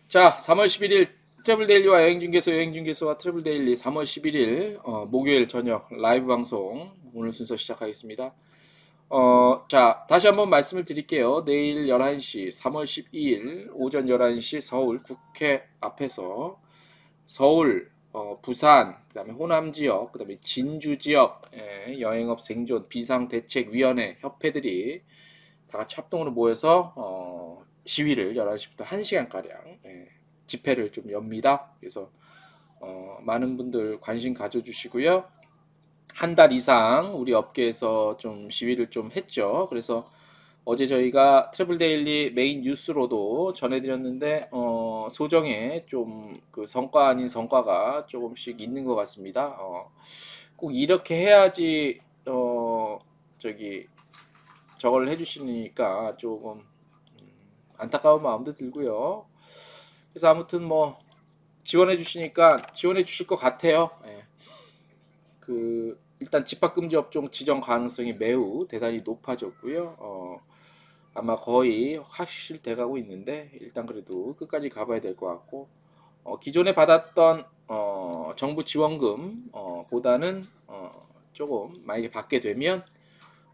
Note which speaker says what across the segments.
Speaker 1: 자, 3월 11일 트래블데일리와 여행중개소와 트래블데일리 3월 11일 목요일 저녁 라이브 방송 오늘 순서 시작하겠습니다. 자, 다시 한번 말씀을 드릴게요. 내일 11시 3월 12일 오전 11시 서울 국회 앞에서 서울, 부산, 그다음에 호남 지역, 그다음에 진주 지역 여행업 생존 비상대책위원회 협회들이 다 같이 합동으로 모여서 시위를 11시부터 1시간가량 집회를 좀 엽니다. 그래서 많은 분들 관심 가져주시고요. 한 달 이상 우리 업계에서 좀 시위를 좀 했죠. 그래서 어제 저희가 트래블데일리 메인 뉴스로도 전해드렸는데 소정의 좀 그 성과 아닌 성과가 조금씩 있는 것 같습니다. 꼭 이렇게 해야지 저기 저걸 해주시니까 조금 안타까운 마음도 들고요. 그래서 아무튼 뭐 지원해 주시니까 지원해 주실 것 같아요. 예. 일단 집합금지 업종 지정 가능성이 매우 대단히 높아졌고요. 아마 거의 확실돼 가고 있는데 일단 그래도 끝까지 가봐야 될 것 같고 기존에 받았던 정부 지원금 보다는 조금 만약에 받게 되면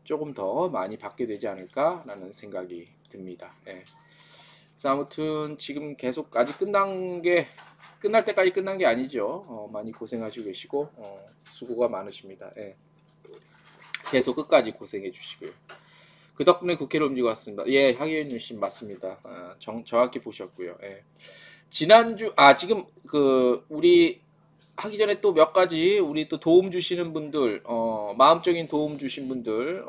Speaker 1: 조금 더 많이 받게 되지 않을까라는 생각이 듭니다. 예. 그래서 아무튼 지금 계속 아직 끝날 때까지 끝난 게 아니죠. 많이 고생하시고 계시고 수고가 많으십니다. 예. 계속 끝까지 고생해 주시고요. 그 덕분에 국회로 움직여 왔습니다. 예, 하기현 유신 맞습니다. 정확히 보셨고요. 예. 지난주 지금 우리 하기 전에 또 몇 가지 우리 또 도움 주시는 분들 마음적인 도움 주신 분들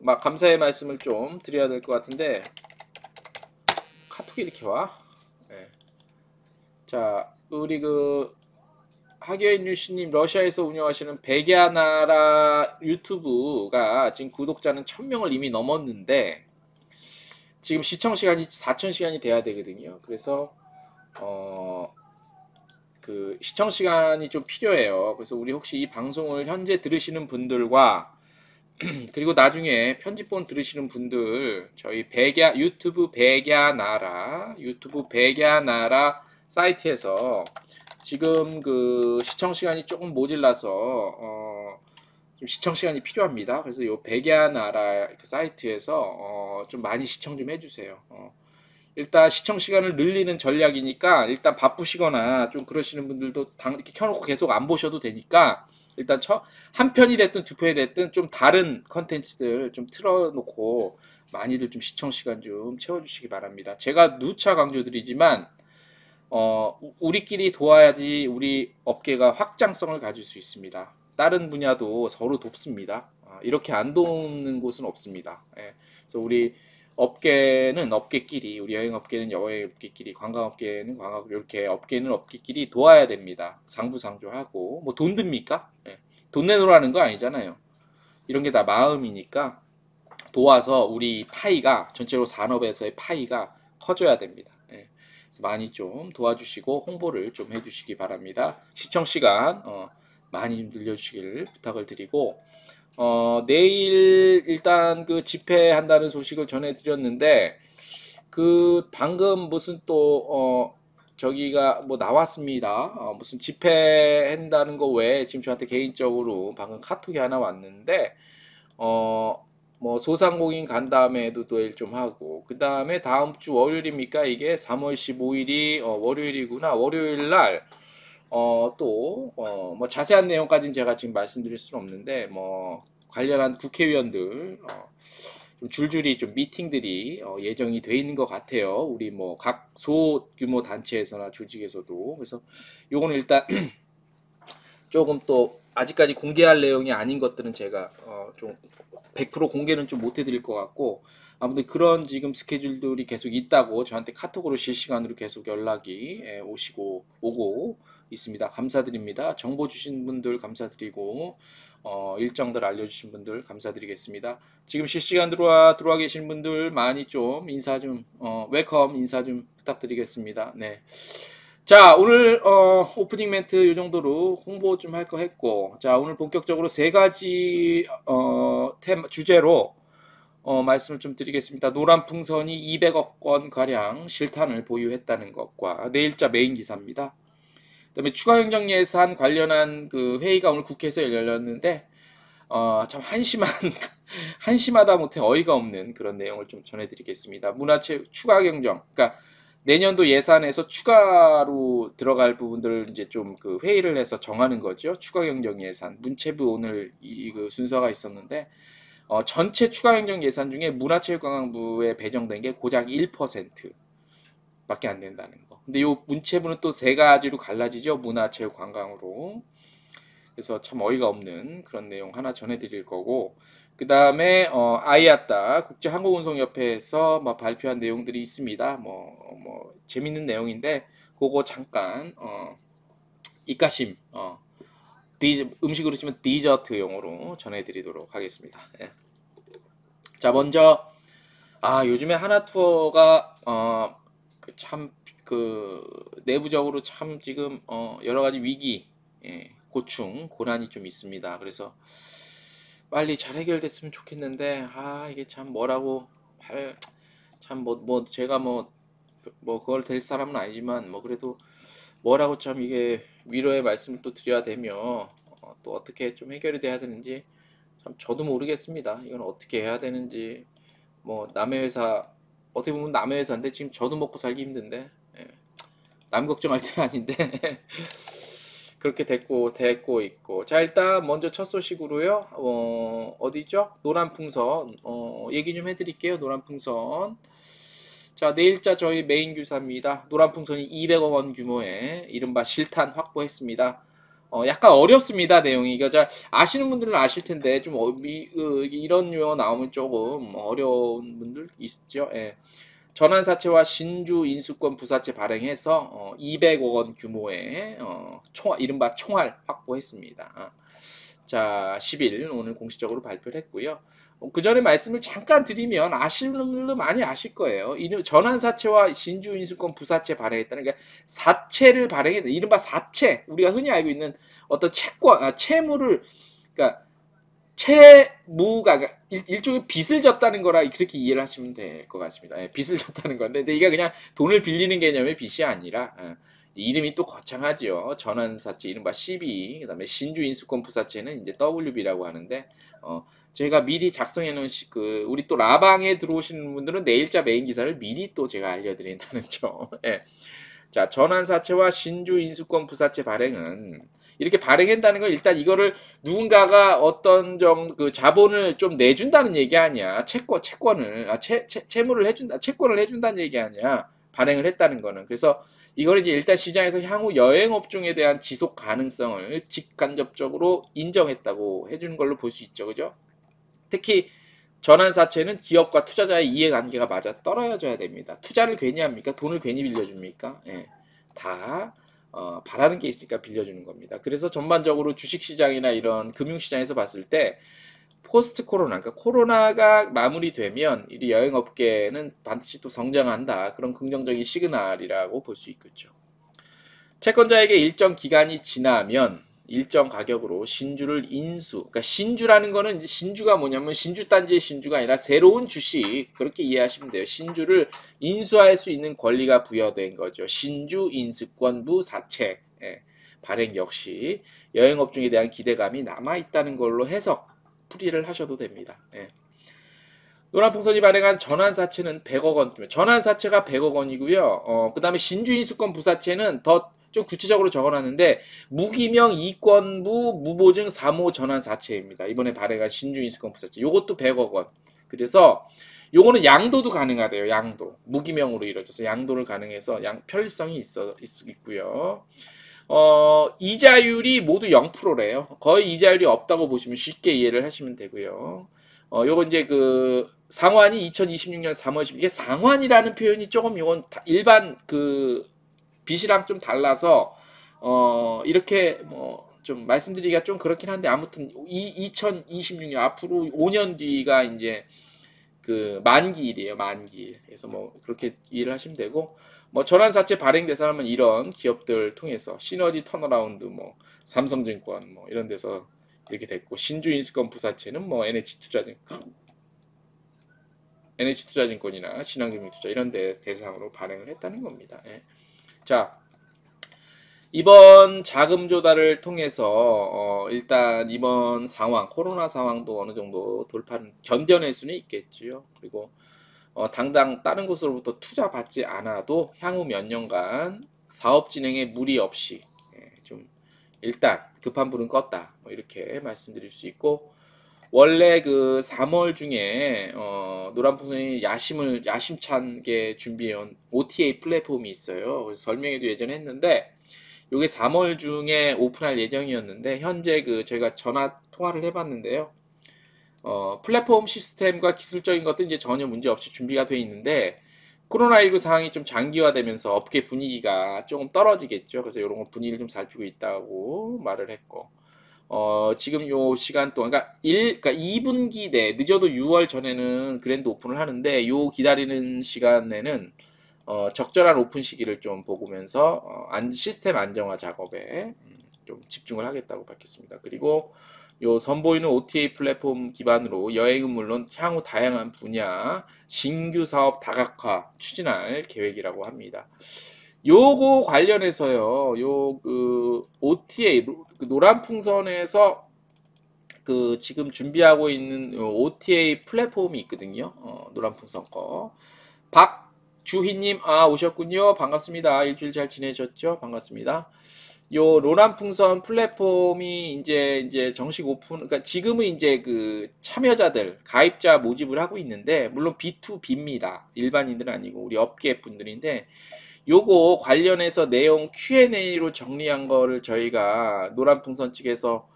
Speaker 1: 막 감사의 말씀을 좀 드려야 될 것 같은데 카톡이 이렇게 와. 네. 자, 우리 하기현 유씨님 러시아에서 운영하시는 백야나라 유튜브가 지금 구독자는 1000명을 이미 넘었는데 지금 시청 시간이 4000시간이 돼야 되거든요. 그래서 시청 시간이 좀 필요해요. 그래서 우리 혹시 이 방송을 현재 들으시는 분들과 그리고 나중에 편집본 들으시는 분들 저희 유튜브 백야나라 사이트에서 지금 시청 시간이 조금 모질라서 좀 시청 시간이 필요합니다. 그래서 요 백야나라 사이트에서 좀 많이 시청 좀 해주세요. 일단 시청 시간을 늘리는 전략이니까 일단 바쁘시거나 좀 그러시는 분들도 이렇게 켜놓고 계속 안 보셔도 되니까 일단 한 편이 됐든 두 편이 됐든 좀 다른 컨텐츠들 좀 틀어놓고 많이들 좀 시청 시간 좀 채워주시기 바랍니다. 제가 누차 강조드리지만 우리끼리 도와야지 우리 업계가 확장성을 가질 수 있습니다. 다른 분야도 서로 돕습니다. 이렇게 안 돕는 곳은 없습니다. 예. 그래서 우리 업계는 업계끼리, 우리 여행업계는 여행업계끼리, 관광업계는 관광업 이렇게 업계는 업계끼리 도와야 됩니다. 상부상조하고 뭐 돈 듭니까? 예. 돈 내놓으라는 거 아니잖아요. 이런 게 다 마음이니까 도와서 우리 파이가 전체로 산업에서의 파이가 커져야 됩니다. 예. 그래서 많이 좀 도와주시고 홍보를 좀 해주시기 바랍니다. 시청 시간 많이 좀 늘려주시길 부탁을 드리고 내일 일단 집회한다는 소식을 전해드렸는데 방금 무슨 또 저기가 뭐 나왔습니다. 무슨 집회한다는 거 외에 지금 저한테 개인적으로 방금 카톡이 하나 왔는데 뭐 소상공인 간담회도 내일 좀 하고 그 다음에 다음 주 월요일입니까? 이게 3월 15일이 월요일이구나. 월요일 날 뭐 자세한 내용까지는 제가 지금 말씀드릴 수는 없는데 뭐 관련한 국회의원들 좀 줄줄이 좀 미팅들이 예정이 돼 있는 것 같아요. 우리 뭐 각 소규모 단체에서나 조직에서도. 그래서 요거는 일단 조금 또 아직까지 공개할 내용이 아닌 것들은 제가 좀 100% 공개는 좀 못 해드릴 것 같고 아무튼 그런 지금 스케줄들이 계속 있다고 저한테 카톡으로 실시간으로 계속 연락이 오고 있습니다. 감사드립니다. 정보 주신 분들 감사드리고 일정들 알려주신 분들 감사드리겠습니다. 지금 실시간 들어와 계신 분들 많이 좀 인사 좀 웰컴 인사 좀 부탁드리겠습니다. 네. 자, 오늘 오프닝 멘트 이 정도로 홍보 좀 할 거 했고 자, 오늘 본격적으로 세 가지 주제로 말씀을 좀 드리겠습니다. 노란풍선이 200억 원 가량 실탄을 보유했다는 것과 내일자 메인 기사입니다. 그다음에 추가 행정 예산 관련한 그 회의가 오늘 국회에서 열렸는데 참 한심하다 못해 어이가 없는 그런 내용을 좀 전해드리겠습니다. 문화체 추가 경정, 그러니까 내년도 예산에서 추가로 들어갈 부분들을 이제 좀 그 회의를 해서 정하는 거죠. 추가 경정 예산. 문체부 오늘 그 순서가 있었는데 전체 추가 행정 예산 중에 문화체육관광부에 배정된 게 고작 1%밖에 안 된다는 거. 근데 요 문체부는 또 세 가지로 갈라지죠. 문화체육관광으로. 그래서 참 어이가 없는 그런 내용 하나 전해드릴 거고, 그 다음에 아이아따 국제항공운송협회에서 뭐 발표한 내용들이 있습니다. 뭐 재밌는 내용인데 그거 잠깐 입가심 음식으로 치면 디저트용으로 전해드리도록 하겠습니다. 예. 자, 먼저 요즘에 하나투어가 참 그 내부적으로 참 지금 여러 가지 위기, 고충, 고난이 좀 있습니다. 그래서 빨리 잘 해결됐으면 좋겠는데 이게 참 뭐라고 참 제가 뭐 그걸 될 사람은 아니지만 뭐 그래도 뭐라고 참 이게 위로의 말씀을 또 드려야 되며 또 어떻게 좀 해결이 돼야 되는지 참 저도 모르겠습니다. 이건 어떻게 해야 되는지 뭐 남의 회사 어떻게 보면 남의 회사인데 지금 저도 먹고 살기 힘든데 남 걱정할 때는 아닌데 그렇게 되고 있고. 자, 일단 먼저 첫 소식으로요. 어디죠? 노란풍선 얘기 좀 해드릴게요. 노란풍선. 자, 내일자 저희 메인 기사입니다. 노란풍선이 200억 원 규모의 이른바 실탄 확보했습니다. 약간 어렵습니다, 내용이. 이거 잘 아시는 분들은 아실 텐데 좀 이런 용어 나오면 조금 어려운 분들 있죠. 예. 전환사채와 신주 인수권 부사채 발행해서 200억 원 규모의 이른바 총알 확보했습니다. 자, 10일 오늘 공식적으로 발표를 했고요. 그 전에 말씀을 잠깐 드리면 아시는 분들도 많이 아실 거예요. 전환사채와 신주인수권 부사채 발행했다는 게 사채를 발행했다. 이른바 사채, 우리가 흔히 알고 있는 어떤 채무를, 그러니까 채무가 일종의 빚을 졌다는 거라 그렇게 이해를 하시면 될 것 같습니다. 빚을 졌다는 건데, 근데 이게 그냥 돈을 빌리는 개념의 빚이 아니라 이름이 또 거창하죠. 전환사채 이른바 CB, 그다음에 신주인수권 부사채는 이제 WB라고 하는데 저희가 미리 작성해 놓은 우리 또 라방에 들어오시는 분들은 내일자 메인 기사를 미리 또 제가 알려드린다는 점. 예. 자, 전환사채와 신주인수권 부사채 발행은 이렇게 발행한다는 건 일단 이거를 누군가가 어떤 그 자본을 좀 내준다는 얘기 아니야. 채권을 채무를 해준다, 채권을 해준다는 얘기 아니야. 발행을 했다는 거는. 그래서 이걸 이제 일단 시장에서 향후 여행업종에 대한 지속 가능성을 직간접적으로 인정했다고 해주는 걸로 볼 수 있죠, 그죠? 특히 전환사채는 기업과 투자자의 이해관계가 맞아 떨어져야 됩니다. 투자를 괜히 합니까? 돈을 괜히 빌려줍니까? 다 바라는 게 있으니까 빌려주는 겁니다. 그래서 전반적으로 주식시장이나 이런 금융시장에서 봤을 때 포스트 코로나, 그러니까 코로나가 마무리되면 이 여행업계는 반드시 또 성장한다. 그런 긍정적인 시그널이라고 볼 수 있겠죠. 채권자에게 일정 기간이 지나면 일정 가격으로 신주를 그러니까 신주라는 거는 이제 신주가 뭐냐면 신주단지의 신주가 아니라 새로운 주식, 그렇게 이해하시면 돼요. 신주를 인수할 수 있는 권리가 부여된 거죠. 신주 인수권부 사채 발행 역시 여행업종에 대한 기대감이 남아있다는 걸로 해석 풀이를 하셔도 됩니다. 노란풍선이 발행한 전환사채는 100억 원, 전환사채가 100억 원이고요. 그 다음에 신주인수권 부사채는 더 좀 구체적으로 적어놨는데 무기명 이권부 무보증 사모 전환사채입니다. 이번에 발행한 신주인수권 부사채. 요것도 100억 원. 그래서 요거는 양도도 가능하대요. 양도. 무기명으로 이루어져서 양도를 가능해서 편리성이 있고요. 이자율이 모두 0%래요. 거의 이자율이 없다고 보시면 쉽게 이해를 하시면 되고요. 요거 이제 그 상환이 2026년 3월 10일. 이게 상환이라는 표현이 조금 요건 일반 그 빚이랑 좀 달라서 이렇게 뭐 좀 말씀드리기가 좀 그렇긴 한데 아무튼 2026년 앞으로 5년 뒤가 이제 그 만기일이에요. 만기일. 그래서 뭐 그렇게 이해를 하시면 되고 뭐 전환사채 발행 대상하면 이런 기업들 통해서 시너지 턴어라운드 뭐 삼성증권 뭐 이런 데서 이렇게 됐고 신주인수권 부사채는 뭐 NH투자증권 NH투자증권이나 신한금융투자 이런 데 대상으로 발행을 했다는 겁니다. 예. 자, 이번 자금 조달을 통해서 일단 이번 상황, 코로나 상황도 어느 정도 돌파는 견뎌낼 수는 있겠지요. 그리고 당장 다른 곳으로부터 투자 받지 않아도 향후 몇 년간 사업 진행에 무리 없이 좀 일단 급한 불은 껐다, 뭐 이렇게 말씀드릴 수 있고, 원래 그 3월 중에 노란풍선이 야심차게 준비해온 OTA 플랫폼이 있어요. 그래서 설명회도 예전에 했는데 요게 3월 중에 오픈할 예정이었는데 현재 그 저희가 전화 통화를 해봤는데요. 플랫폼 시스템과 기술적인 것도 이제 전혀 문제 없이 준비가 돼 있는데 코로나19 상황이 좀 장기화되면서 업계 분위기가 조금 떨어지겠죠. 그래서 이런 거 분위기를 좀 살피고 있다고 말을 했고, 지금 요 시간 동안, 그러니까 2분기 내 늦어도 6월 전에는 그랜드 오픈을 하는데 요 기다리는 시간에는 적절한 오픈 시기를 좀 보면서 시스템 안정화 작업에 좀 집중을 하겠다고 밝혔습니다. 그리고 요 선보이는 OTA 플랫폼 기반으로 여행은 물론 향후 다양한 분야 신규 사업 다각화 추진할 계획이라고 합니다. 요거 관련해서요, 요 그 OTA 그 노란풍선에서 그 지금 준비하고 있는 OTA 플랫폼이 있거든요. 노란풍선 거. 박주희님, 오셨군요. 반갑습니다. 일주일 잘 지내셨죠? 반갑습니다. 요 노란풍선 플랫폼이 이제 정식 오픈, 그러니까 지금은 이제 그 참여자들, 가입자 모집을 하고 있는데, 물론 B2B입니다. 일반인들은 아니고 우리 업계 분들인데, 요거 관련해서 내용 Q&A로 정리한 거를 저희가 노란풍선 측에서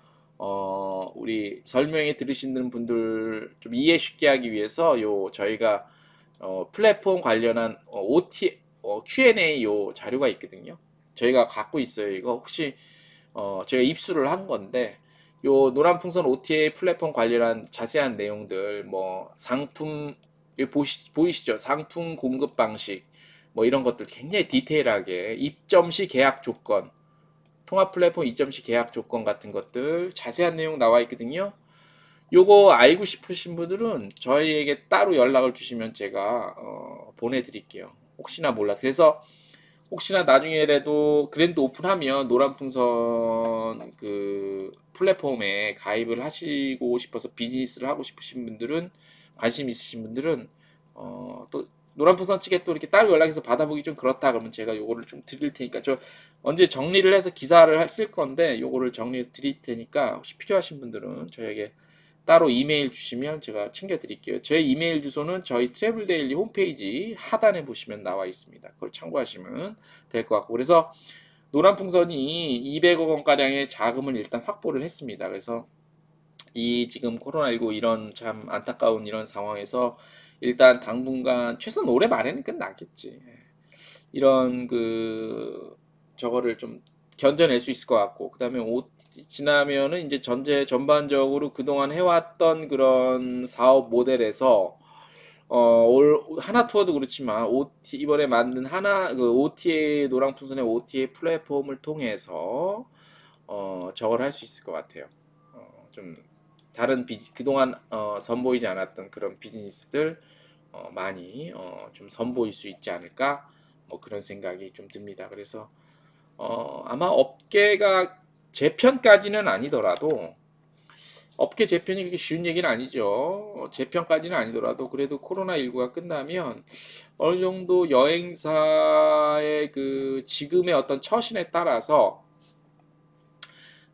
Speaker 1: 우리 설명회 들으시는 분들 좀 이해 쉽게 하기 위해서 저희가 플랫폼 관련한 Q&A 요 자료가 있거든요. 저희가 갖고 있어요. 이거 혹시 제가 입수를 한 건데, 요 노란풍선 OTA 플랫폼 관련한 자세한 내용들, 뭐 상품 보이시죠? 상품 공급 방식, 뭐 이런 것들 굉장히 디테일하게 입점 시 계약 조건, 통합 플랫폼 입점 시 계약 조건 같은 것들 자세한 내용 나와 있거든요. 요거 알고 싶으신 분들은 저희에게 따로 연락을 주시면 제가 보내드릴게요. 혹시나 몰라. 그래서 혹시나 나중에라도 그랜드 오픈하면 노란풍선 그 플랫폼에 가입을 하시고 싶어서 비즈니스를 하고 싶으신 분들은, 관심 있으신 분들은 또 노란풍선 측에 또 이렇게 따로 연락해서 받아보기 좀 그렇다 그러면 제가 요거를 좀 드릴 테니까, 저 언제 정리를 해서 기사를 쓸 건데 요거를 정리해서 드릴 테니까 혹시 필요하신 분들은 저에게 따로 이메일 주시면 제가 챙겨 드릴게요. 제 이메일 주소는 저희 트래블 데일리 홈페이지 하단에 보시면 나와 있습니다. 그걸 참고하시면 될 것 같고, 그래서 노란풍선이 200억 원가량의 자금을 일단 확보를 했습니다. 그래서 이 지금 코로나19 이런 참 안타까운 이런 상황에서 일단 당분간 최소한 올해 말에는 끝나겠지. 이런 그 저거를 좀 견뎌낼 수 있을 것 같고, 그 다음에 지나면은 이제 전반적으로 그동안 해왔던 그런 사업 모델에서 올 하나 투어도 그렇지만 이번에 만든 그 OTA 노랑풍선의 OTA 플랫폼을 통해서 저걸 할 수 있을 것 같아요. 좀 다른 그동안 선보이지 않았던 그런 비즈니스들 많이 좀 선보일 수 있지 않을까, 뭐 그런 생각이 좀 듭니다. 그래서 아마 업계가 재편까지는 아니더라도, 업계 재편이 그렇게 쉬운 얘기는 아니죠. 재편까지는 아니더라도 그래도 코로나19가 끝나면 어느 정도 여행사의 그 지금의 어떤 처신에 따라서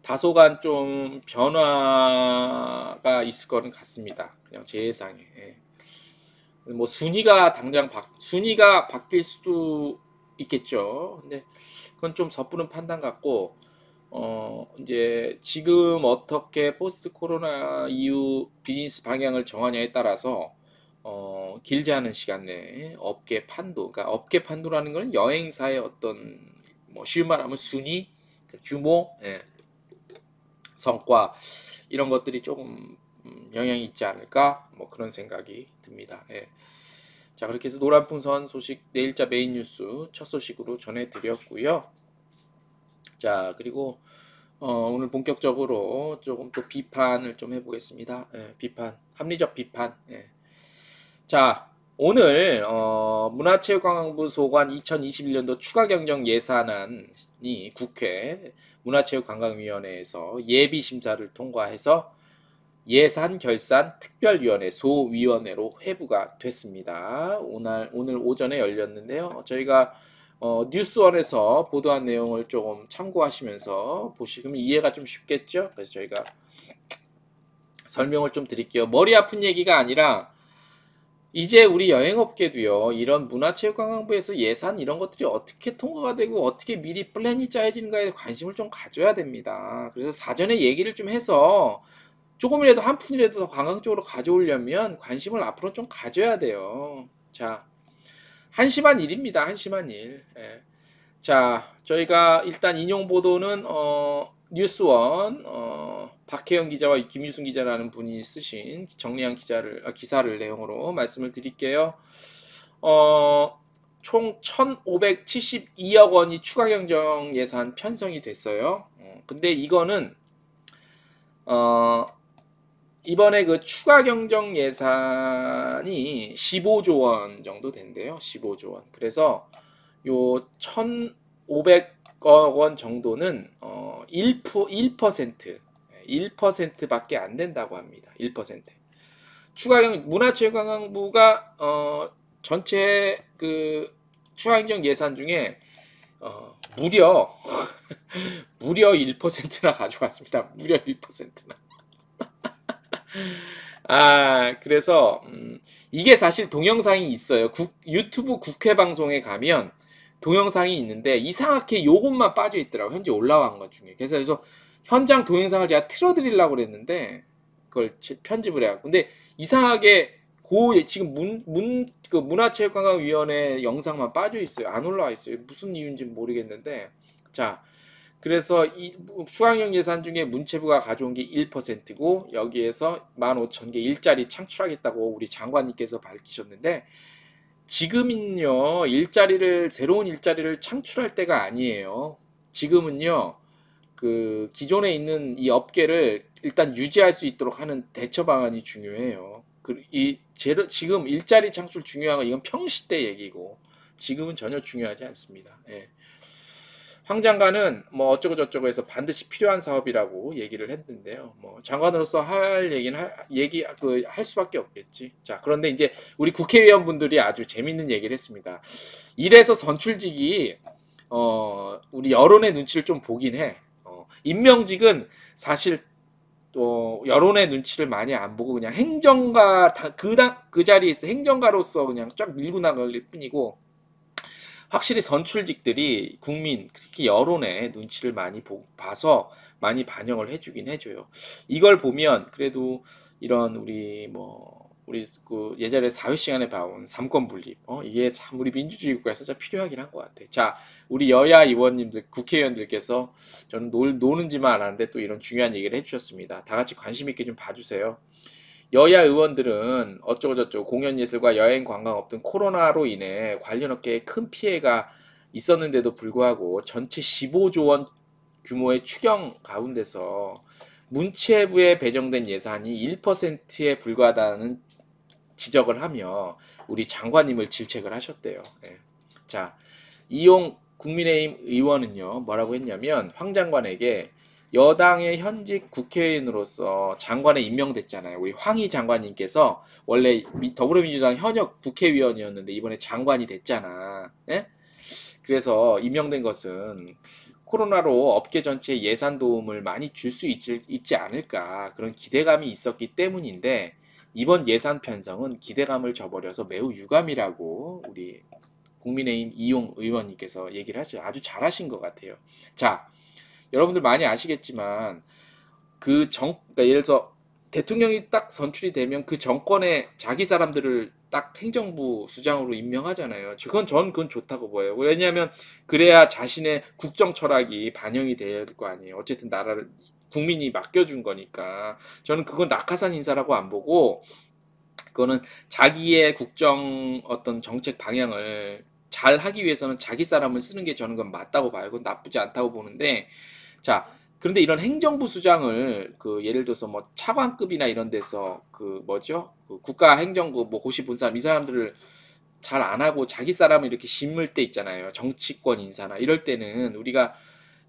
Speaker 1: 다소간 좀 변화가 있을 거는 같습니다. 그냥 제 예상에. 예. 뭐 순위가 바뀔 수도 있겠죠. 근데 그건 좀 섣부른 판단 같고, 이제 지금 어떻게 포스트 코로나 이후 비즈니스 방향을 정하냐에 따라서 길지 않은 시간 내에 업계 판도, 그러니까 업계 판도라는 거는 여행사의 어떤 뭐 쉬운 말하면 순위, 규모, 예, 성과 이런 것들이 조금 영향이 있지 않을까, 뭐 그런 생각이 듭니다. 예. 자, 그렇게 해서 노란풍선 소식 내일자 메인 뉴스 첫 소식으로 전해드렸고요. 자, 그리고 오늘 본격적으로 조금 또 비판을 좀 해보겠습니다. 예, 비판, 합리적 비판. 예. 자, 오늘 문화체육관광부 소관 2021년도 추가경정 예산안이 국회 문화체육관광위원회에서 예비심사를 통과해서 예산결산특별위원회 소위원회로 회부가 됐습니다. 오늘 오전에 열렸는데요. 저희가 뉴스원에서 보도한 내용을 조금 참고하시면서 보시면 이해가 좀 쉽겠죠? 그래서 저희가 설명을 좀 드릴게요. 머리 아픈 얘기가 아니라 이제 우리 여행업계도요, 이런 문화체육관광부에서 예산 이런 것들이 어떻게 통과가 되고 어떻게 미리 플랜이 짜여지는가에 관심을 좀 가져야 됩니다. 그래서 사전에 얘기를 좀 해서 조금이라도 한 푼이라도 더 관광 쪽으로 가져오려면 관심을 앞으로 좀 가져야 돼요. 자, 한심한 일입니다. 한심한 일. 예. 자, 저희가 일단 인용 보도는 뉴스원 박혜영 기자와 김유순 기자라는 분이 쓰신 정리한 기사를 내용으로 말씀을 드릴게요. 총 1,572억 원이 추가 경정 예산 편성이 됐어요. 근데 이거는 이번에 그 추가 경정 예산이 15조 원 정도 된대요. 15조 원. 그래서 요 1,500억 원 정도는 1%밖에 안 된다고 합니다. 1%. 문화체육관광부가 전체 그 추가경정 예산 중에 무려 1%나 가져왔습니다. 무려 1%나. 그래서 이게 사실 동영상이 있어요. 유튜브 국회 방송에 가면 동영상이 있는데 이상하게 요것만 빠져 있더라고요. 현재 올라간 것 중에. 그래서 현장 동영상을 제가 틀어드리려고 그랬는데 그걸 편집을 해요. 근데 이상하게 지금 그 문화체육관광위원회 영상만 빠져 있어요. 안 올라와 있어요. 무슨 이유인지 모르겠는데. 자, 그래서 이 추가경 예산 중에 문체부가 가져온 게 1%고 여기에서 15,000개 일자리 창출하겠다고 우리 장관님께서 밝히셨는데 지금은요 새로운 일자리를 창출할 때가 아니에요. 지금은요 그 기존에 있는 이 업계를 일단 유지할 수 있도록 하는 대처 방안이 중요해요. 지금 일자리 창출 중요한 건 이건 평시 때 얘기고 지금은 전혀 중요하지 않습니다. 예. 황 장관은 뭐 어쩌고 저쩌고 해서 반드시 필요한 사업이라고 얘기를 했는데요. 뭐 장관으로서 할 얘기는 할 수밖에 없겠지. 자, 그런데 이제 우리 국회의원분들이 아주 재밌는 얘기를 했습니다. 이래서 선출직이 우리 여론의 눈치를 좀 보긴 해. 임명직은 사실 또 여론의 눈치를 많이 안 보고 그냥 행정가 그 자리에 있어 행정가로서 그냥 쫙 밀고 나갈 뿐이고 확실히 선출직들이 국민 특히 여론의 눈치를 많이 봐서 많이 반영을 해주긴 해줘요. 이걸 보면 그래도 이런 우리 그 예전에 사회 시간에 봐온 삼권 분립 이게 참 우리 민주주의 국가에서 참 필요하긴 한 것 같아. 자, 우리 여야 의원님들 국회의원들께서 저는 노는지만 알았는데 또 이런 중요한 얘기를 해주셨습니다. 다 같이 관심 있게 좀 봐주세요. 여야 의원들은 어쩌고저쩌고 공연예술과 여행관광업 등 코로나로 인해 관련 업계에 큰 피해가 있었는데도 불구하고 전체 15조 원 규모의 추경 가운데서 문체부에 배정된 예산이 1%에 불과하다는 지적을 하며 우리 장관님을 질책을 하셨대요. 예. 자, 이용 국민의힘 의원은요 뭐라고 했냐면 황 장관에게 여당의 현직 국회의원으로서 장관에 임명됐잖아요. 우리 황희 장관님께서 원래 더불어민주당 현역 국회의원이었는데 이번에 장관이 됐잖아. 예? 그래서 임명된 것은 코로나로 업계 전체에 예산 도움을 많이 줄 수 있지 않을까 그런 기대감이 있었기 때문인데 이번 예산 편성은 기대감을 저버려서 매우 유감이라고 우리 국민의힘 이용 의원님께서 얘기를 하죠. 아주 잘하신 것 같아요. 자, 여러분들 많이 아시겠지만 그러니까 예를 들어서 대통령이 딱 선출이 되면 그 정권의 자기 사람들을 딱 행정부 수장으로 임명하잖아요. 그건 좋다고 보여요. 왜냐하면 그래야 자신의 국정 철학이 반영이 돼야 될 거 아니에요. 어쨌든 나라를 국민이 맡겨준 거니까 저는 그건 낙하산 인사라고 안 보고 그거는 자기의 국정 어떤 정책 방향을 잘 하기 위해서는 자기 사람을 쓰는 게 저는 그건 맞다고 봐요. 그건 나쁘지 않다고 보는데 자, 그런데 이런 행정부 수장을 그 예를 들어서 뭐 차관급이나 이런 데서 그 뭐죠? 그 국가 행정부 뭐 고시 본 사람 이 사람들을 잘 안 하고 자기 사람을 이렇게 심을 때 있잖아요. 정치권 인사나 이럴 때는 우리가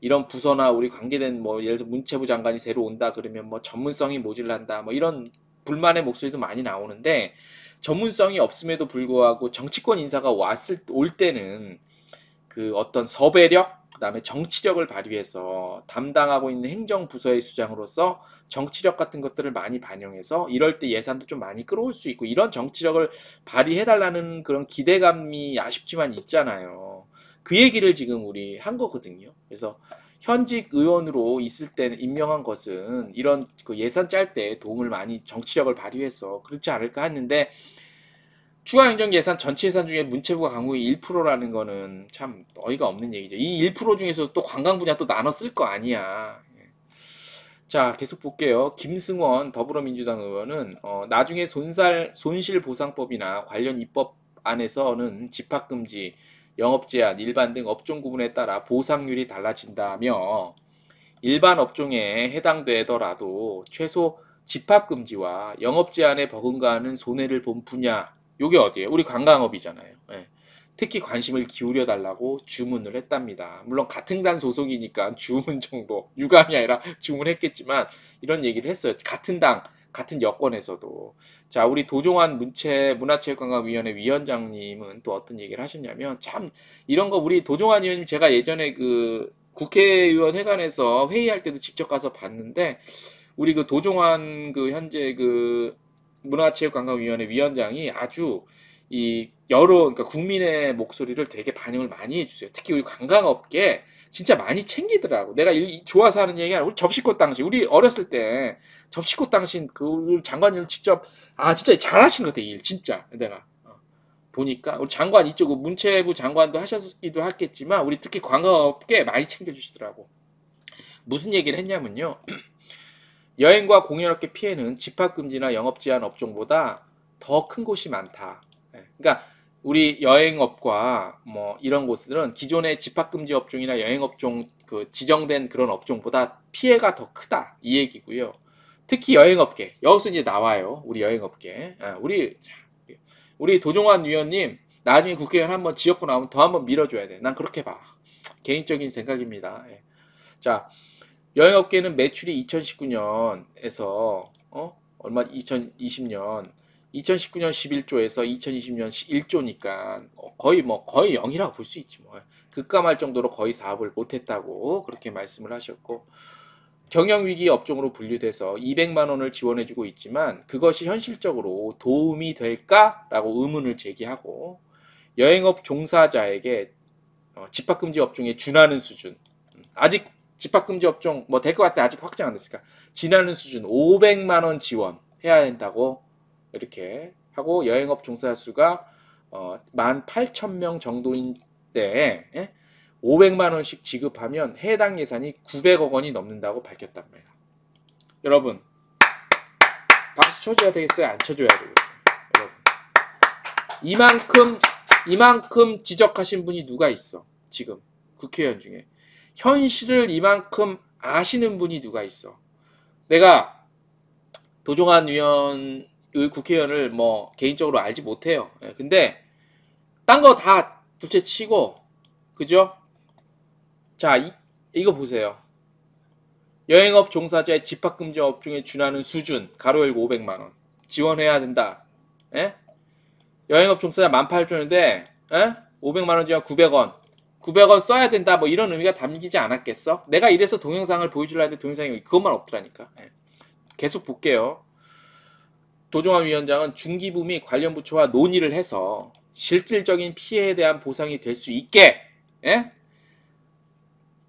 Speaker 1: 이런 부서나 우리 관계된 뭐 예를 들어 문체부 장관이 새로 온다 그러면 뭐 전문성이 모질란다 뭐 이런 불만의 목소리도 많이 나오는데 전문성이 없음에도 불구하고 정치권 인사가 올 때는 그 어떤 섭외력 그다음에 정치력을 발휘해서 담당하고 있는 행정부서의 수장으로서 정치력 같은 것들을 많이 반영해서 이럴 때 예산도 좀 많이 끌어올 수 있고 이런 정치력을 발휘해달라는 그런 기대감이 아쉽지만 있잖아요. 그 얘기를 지금 우리 한 거거든요. 그래서 현직 의원으로 있을 때 임명한 것은 이런 그 예산 짤 때 도움을 많이 정치력을 발휘해서 그렇지 않을까 했는데 추가 행정 예산 전체 예산 중에 문체부가 강국이 1%라는 거는 참 어이가 없는 얘기죠. 이 1% 중에서 또 관광 분야 또 나눠 쓸 거 아니야. 자, 계속 볼게요. 김승원 더불어민주당 의원은 나중에 손실보상법이나 관련 입법안에서는 집합금지, 영업제한, 일반 등 업종 구분에 따라 보상률이 달라진다며 일반 업종에 해당되더라도 최소 집합금지와 영업제한에 버금가는 손해를 본 분야 요게 어디예요? 우리 관광업이잖아요. 예. 특히 관심을 기울여 달라고 주문을 했답니다. 물론 같은 단 소속이니까 주문 정도 유감이 아니라 주문했겠지만 이런 얘기를 했어요. 같은 당 같은 여권에서도. 자, 우리 도종환 문화체육관광위원회 위원장님은 또 어떤 얘기를 하셨냐면 참 이런 거 우리 도종환 의원님 제가 예전에 그 국회의원 회관에서 회의할 때도 직접 가서 봤는데 우리 그 도종환 그 현재 그 문화체육관광위원회 위원장이 아주 이 여러 그러니까 국민의 목소리를 되게 반영을 많이 해주세요. 특히 우리 관광업계 진짜 많이 챙기더라고. 내가 좋아서 하는 얘기가 우리 접시꽃 당신 우리 어렸을 때 접시꽃 당신 그 장관님을 직접 진짜 잘하시는 것 같아 일 진짜 내가 보니까 우리 장관 이쪽 문체부 장관도 하셨기도 했겠지만 우리 특히 관광업계 많이 챙겨주시더라고. 무슨 얘기를 했냐면요. 여행과 공연업계 피해는 집합금지나 영업제한 업종보다 더 큰 곳이 많다. 그러니까 우리 여행업과 뭐 이런 곳들은 기존의 집합금지 업종이나 여행업종 그 지정된 그런 업종보다 피해가 더 크다 이 얘기고요. 특히 여행업계 여기서 이제 나와요. 우리 여행업계 우리 도종환 위원님 나중에 국회의원 한번 지역구 나오면 더 한번 밀어줘야 돼. 난 그렇게 봐. 개인적인 생각입니다. 자. 여행업계는 매출이 2019년에서 얼마 2020년 11조에서 2020년 1조니까 거의 0이라고 볼 수 있지 뭐. 급감할 정도로 거의 사업을 못했다고 그렇게 말씀을 하셨고 경영위기 업종으로 분류돼서 200만 원을 지원해주고 있지만 그것이 현실적으로 도움이 될까라고 의문을 제기하고 여행업 종사자에게 집합금지 업종에 준하는 수준 아직 집합금지 업종 뭐 될 것 같아 아직 확정 안 됐으니까 지나는 수준 500만 원 지원해야 된다고 이렇게 하고 여행업 종사자 수가 18,000명 정도인 때 500만 원씩 지급하면 해당 예산이 900억 원이 넘는다고 밝혔답니다. 여러분 박수 쳐줘야 되겠어요? 안 쳐줘야 되겠어요? 여러분 이만큼 지적하신 분이 누가 있어? 지금 국회의원 중에 현실을 이만큼 아시는 분이 누가 있어? 내가 도종환 국회의원을 뭐 개인적으로 알지 못해요. 근데 딴 거 다 둘째 치고 그죠? 자 이거 보세요. 여행업 종사자의 집합금지 업종에 준하는 수준 가로 열고 500만 원 지원해야 된다. 여행업 종사자 18,000원인데 500만 원 지원 900원 900원 써야 된다 뭐 이런 의미가 담기지 않았겠어? 내가 이래서 동영상을 보여주려 했는데 동영상이 그것만 없더라니까. 계속 볼게요. 도종환 위원장은 중기부 및 관련 부처와 논의를 해서 실질적인 피해에 대한 보상이 될 수 있게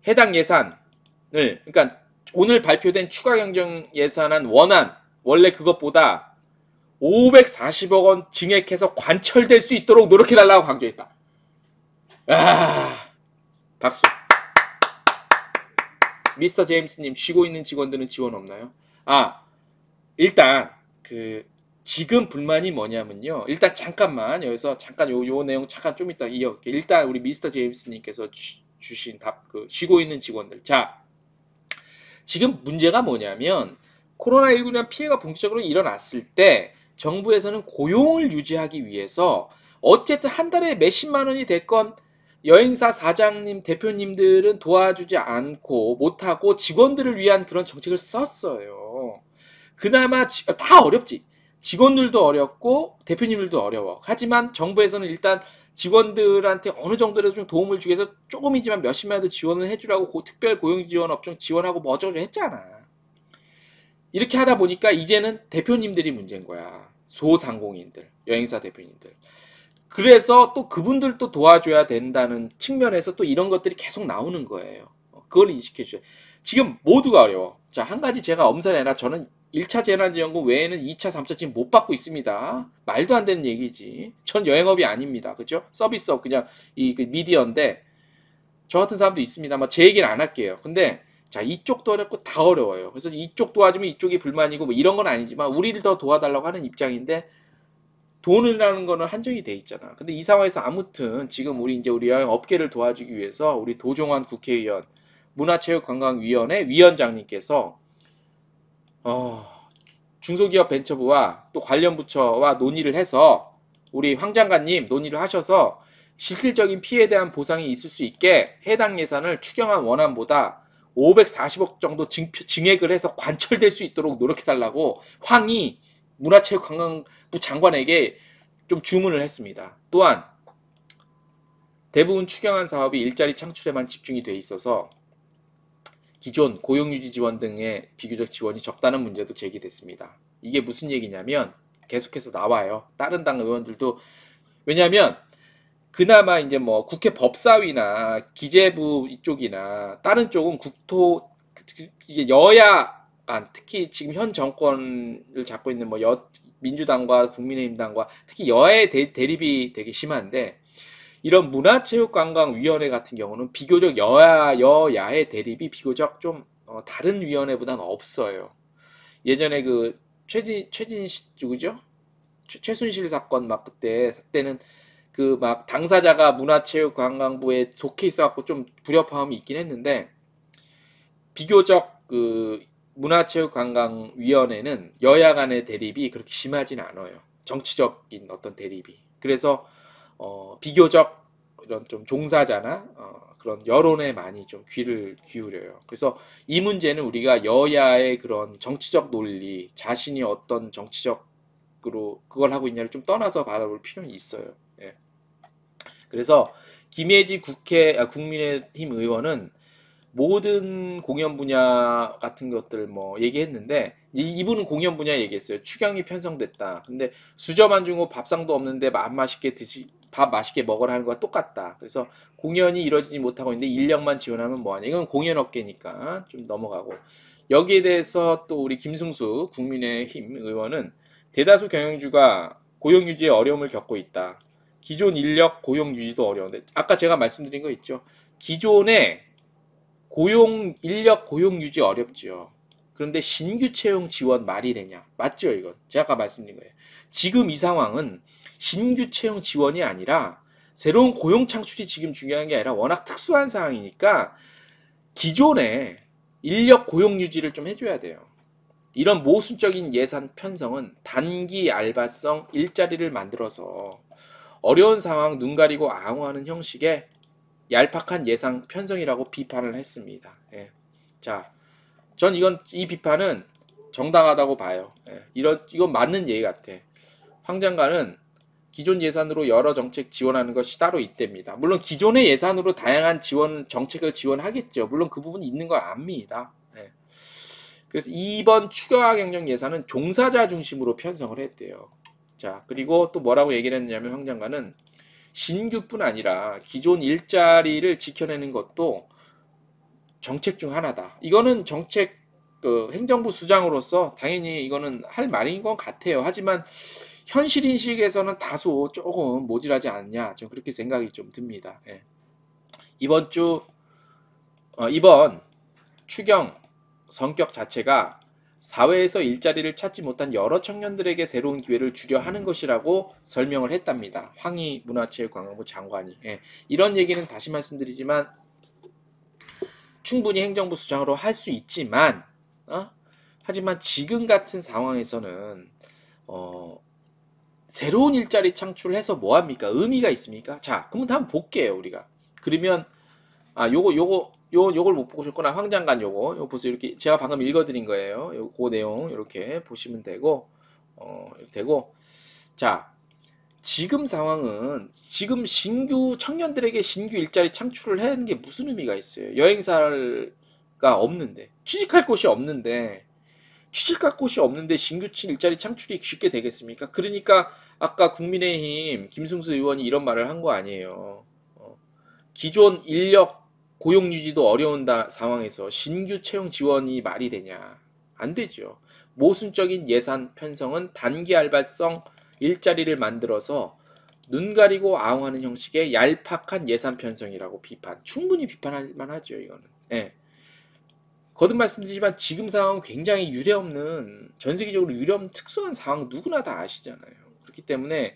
Speaker 1: 해당 예산을 그러니까 오늘 발표된 추가 경정 예산안 원안 원래 그것보다 540억 원 증액해서 관철될 수 있도록 노력해달라고 강조했다. 박수. 미스터 제임스님 쉬고 있는 직원들은 지원 없나요? 일단 지금 불만이 뭐냐면요. 일단 잠깐만 여기서 잠깐 요 내용 잠깐 좀 이따 이어갈게요. 일단 우리 미스터 제임스님께서 주신 답 쉬고 있는 직원들. 자 지금 문제가 뭐냐면 코로나19란 피해가 본격적으로 일어났을 때 정부에서는 고용을 유지하기 위해서 어쨌든 한 달에 몇십만 원이 됐건 여행사 사장님, 대표님들은 도와주지 않고 못하고 직원들을 위한 그런 정책을 썼어요. 그나마 다 어렵지. 직원들도 어렵고 대표님들도 어려워. 하지만 정부에서는 일단 직원들한테 어느 정도라도 좀 도움을 주기 위해서 조금이지만 몇십만 원도 지원을 해주라고 특별 고용 지원 업종 지원하고 뭐 어쩌고 했잖아. 이렇게 하다 보니까 이제는 대표님들이 문제인 거야. 소상공인들, 여행사 대표님들. 그래서 또 그분들도 도와줘야 된다는 측면에서 또 이런 것들이 계속 나오는 거예요. 그걸 인식해 주세요. 지금 모두가 어려워. 자, 한 가지 제가 엄선해라. 저는 1차 재난지원금 외에는 2차, 3차 지금 못 받고 있습니다. 말도 안 되는 얘기지. 전 여행업이 아닙니다. 그죠? 서비스업 그냥 그 미디어인데 저 같은 사람도 있습니다. 제 얘기는 안 할게요. 근데 자, 이쪽도 어렵고 다 어려워요. 그래서 이쪽 도와주면 이쪽이 불만이고 뭐 이런 건 아니지만 우리를 더 도와달라고 하는 입장인데 돈이라는 거는 한정이 돼 있잖아. 근데 이 상황에서 아무튼 지금 우리 여행 업계를 도와주기 위해서 우리 도종환 국회의원, 문화체육관광위원회 위원장님께서 중소기업 벤처부와 또 관련 부처와 논의를 해서 우리 황 장관님 논의를 하셔서 실질적인 피해에 대한 보상이 있을 수 있게 해당 예산을 추경안 원안보다 540억 정도 증액을 해서 관철될 수 있도록 노력해달라고 황이 문화체육관광부 장관에게 좀 주문을 했습니다. 또한 대부분 추경안 사업이 일자리 창출에만 집중이 돼 있어서 기존 고용유지 지원 등의 비교적 지원이 적다는 문제도 제기됐습니다. 이게 무슨 얘기냐면 계속해서 나와요. 다른 당 의원들도. 왜냐하면 그나마 이제 뭐 국회 법사위나 기재부 이쪽이나 다른 쪽은 이게 여야 간 특히 지금 현 정권을 잡고 있는 뭐 민주당과 국민의힘당과 특히 여야의 대립이 되게 심한데 이런 문화체육관광위원회 같은 경우는 비교적 여야의 대립이 비교적 좀 다른 위원회보다는 없어요. 예전에 그 누구죠? 최순실 사건 막 그때는 그 막 당사자가 문화체육관광부에 속해 있어갖고 좀 불협화음이 있긴 했는데 비교적 그 문화체육관광위원회는 여야 간의 대립이 그렇게 심하진 않아요. 정치적인 어떤 대립이. 그래서 비교적 이런 좀 종사자나 그런 여론에 많이 좀 귀를 기울여요. 그래서 이 문제는 우리가 여야의 그런 정치적 논리, 자신이 어떤 정치적으로 그걸 하고 있냐를 좀 떠나서 바라볼 필요는 있어요. 예. 그래서 김혜지 국민의힘 의원은 모든 공연 분야 같은 것들 뭐 얘기했는데 이분은 공연 분야 얘기했어요. 추경이 편성됐다. 근데 수저만 안 주고 밥상도 없는데 밥 맛있게 먹으라 하는 거와 똑같다. 그래서 공연이 이루어지지 못하고 있는데 인력만 지원하면 뭐하냐. 이건 공연업계니까 좀 넘어가고. 여기에 대해서 또 우리 김승수 국민의힘 의원은 대다수 경영주가 고용 유지에 어려움을 겪고 있다. 기존 인력 고용 유지도 어려운데 아까 제가 말씀드린 거 있죠. 기존에 인력 고용 유지 어렵죠. 그런데 신규 채용 지원 말이 되냐? 맞죠, 이건. 제가 아까 말씀드린 거예요. 지금 이 상황은 신규 채용 지원이 아니라 새로운 고용 창출이 지금 중요한 게 아니라 워낙 특수한 상황이니까 기존에 인력 고용 유지를 좀 해줘야 돼요. 이런 모순적인 예산 편성은 단기 알바성 일자리를 만들어서 어려운 상황 눈 가리고 앙호하는 형식의 얄팍한 예산 편성이라고 비판을 했습니다. 예. 자, 전 이 비판은 정당하다고 봐요. 예. 이건 맞는 얘기 같아. 황 장관은 기존 예산으로 여러 정책 지원하는 것이 따로 있답니다. 물론 기존의 예산으로 다양한 정책을 지원하겠죠. 물론 그 부분이 있는 걸 압니다. 예. 그래서 이번 추가 경정 예산은 종사자 중심으로 편성을 했대요. 자, 그리고 또 뭐라고 얘기를 했냐면 황 장관은 신규뿐 아니라 기존 일자리를 지켜내는 것도 정책 중 하나다. 이거는 행정부 수장으로서 당연히 이거는 할 말인 것 같아요. 하지만 현실 인식에서는 다소 조금 모질하지 않냐. 좀 그렇게 생각이 좀 듭니다. 예. 이번 추경 성격 자체가 사회에서 일자리를 찾지 못한 여러 청년들에게 새로운 기회를 주려 하는 것이라고 설명을 했답니다. 황희 문화체육관광부 장관이. 예. 이런 얘기는 다시 말씀드리지만 충분히 행정부 수장으로 할 수 있지만, 하지만 지금 같은 상황에서는 새로운 일자리 창출해서 뭐 합니까? 의미가 있습니까? 자, 그러면 한번 볼게요, 우리가. 그러면 요걸 못 보셨구나. 황장관 요거 보세요. 이렇게 제가 방금 읽어드린 거예요. 그 내용 이렇게 보시면 되고, 이렇게 되고, 자, 지금 상황은 지금 신규 청년들에게 신규 일자리 창출을 하는 게 무슨 의미가 있어요? 여행사가 없는데, 취직할 곳이 없는데, 신규 일자리 창출이 쉽게 되겠습니까? 그러니까 아까 국민의힘 김승수 의원이 이런 말을 한 거 아니에요. 기존 인력 고용 유지도 어려운 상황에서 신규 채용 지원이 말이 되냐? 안 되죠. 모순적인 예산 편성은 단기 알바성 일자리를 만들어서 눈 가리고 아웅하는 형식의 얄팍한 예산 편성이라고 충분히 비판할 만하죠, 이거는. 예. 거듭 말씀드리지만 지금 상황은 굉장히 전 세계적으로 유례없는 특수한 상황 누구나 다 아시잖아요. 그렇기 때문에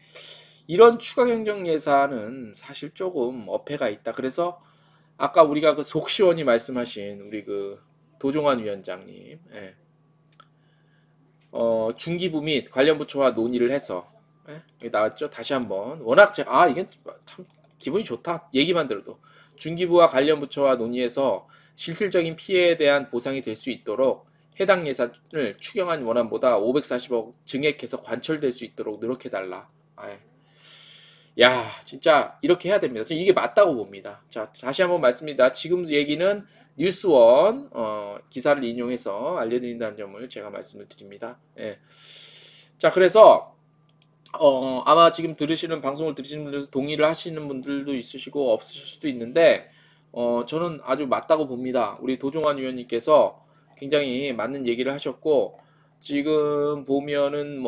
Speaker 1: 이런 추가 경정 예산은 사실 조금 어폐가 있다. 그래서 아까 우리가 그 속시원히 말씀하신 우리 그 도종환 위원장님, 예. 중기부 및 관련 부처와 논의를 해서, 예? 여기 나왔죠? 다시 한번 워낙 제가 이게 참 기분이 좋다 얘기만 들어도 중기부와 관련 부처와 논의해서 실질적인 피해에 대한 보상이 될 수 있도록 해당 예산을 추경안 원안보다 540억 증액해서 관철될 수 있도록 노력해달라. 야, 진짜 이렇게 해야 됩니다. 이게 맞다고 봅니다. 자, 다시 한번 말씀드립니다. 지금 얘기는 뉴스원 기사를 인용해서 알려드린다는 점을 제가 말씀을 드립니다. 예. 자, 그래서 아마 지금 방송을 들으시는 분들에서 동의를 하시는 분들도 있으시고 없으실 수도 있는데 저는 아주 맞다고 봅니다. 우리 도종환 의원님께서 굉장히 맞는 얘기를 하셨고, 지금 보면은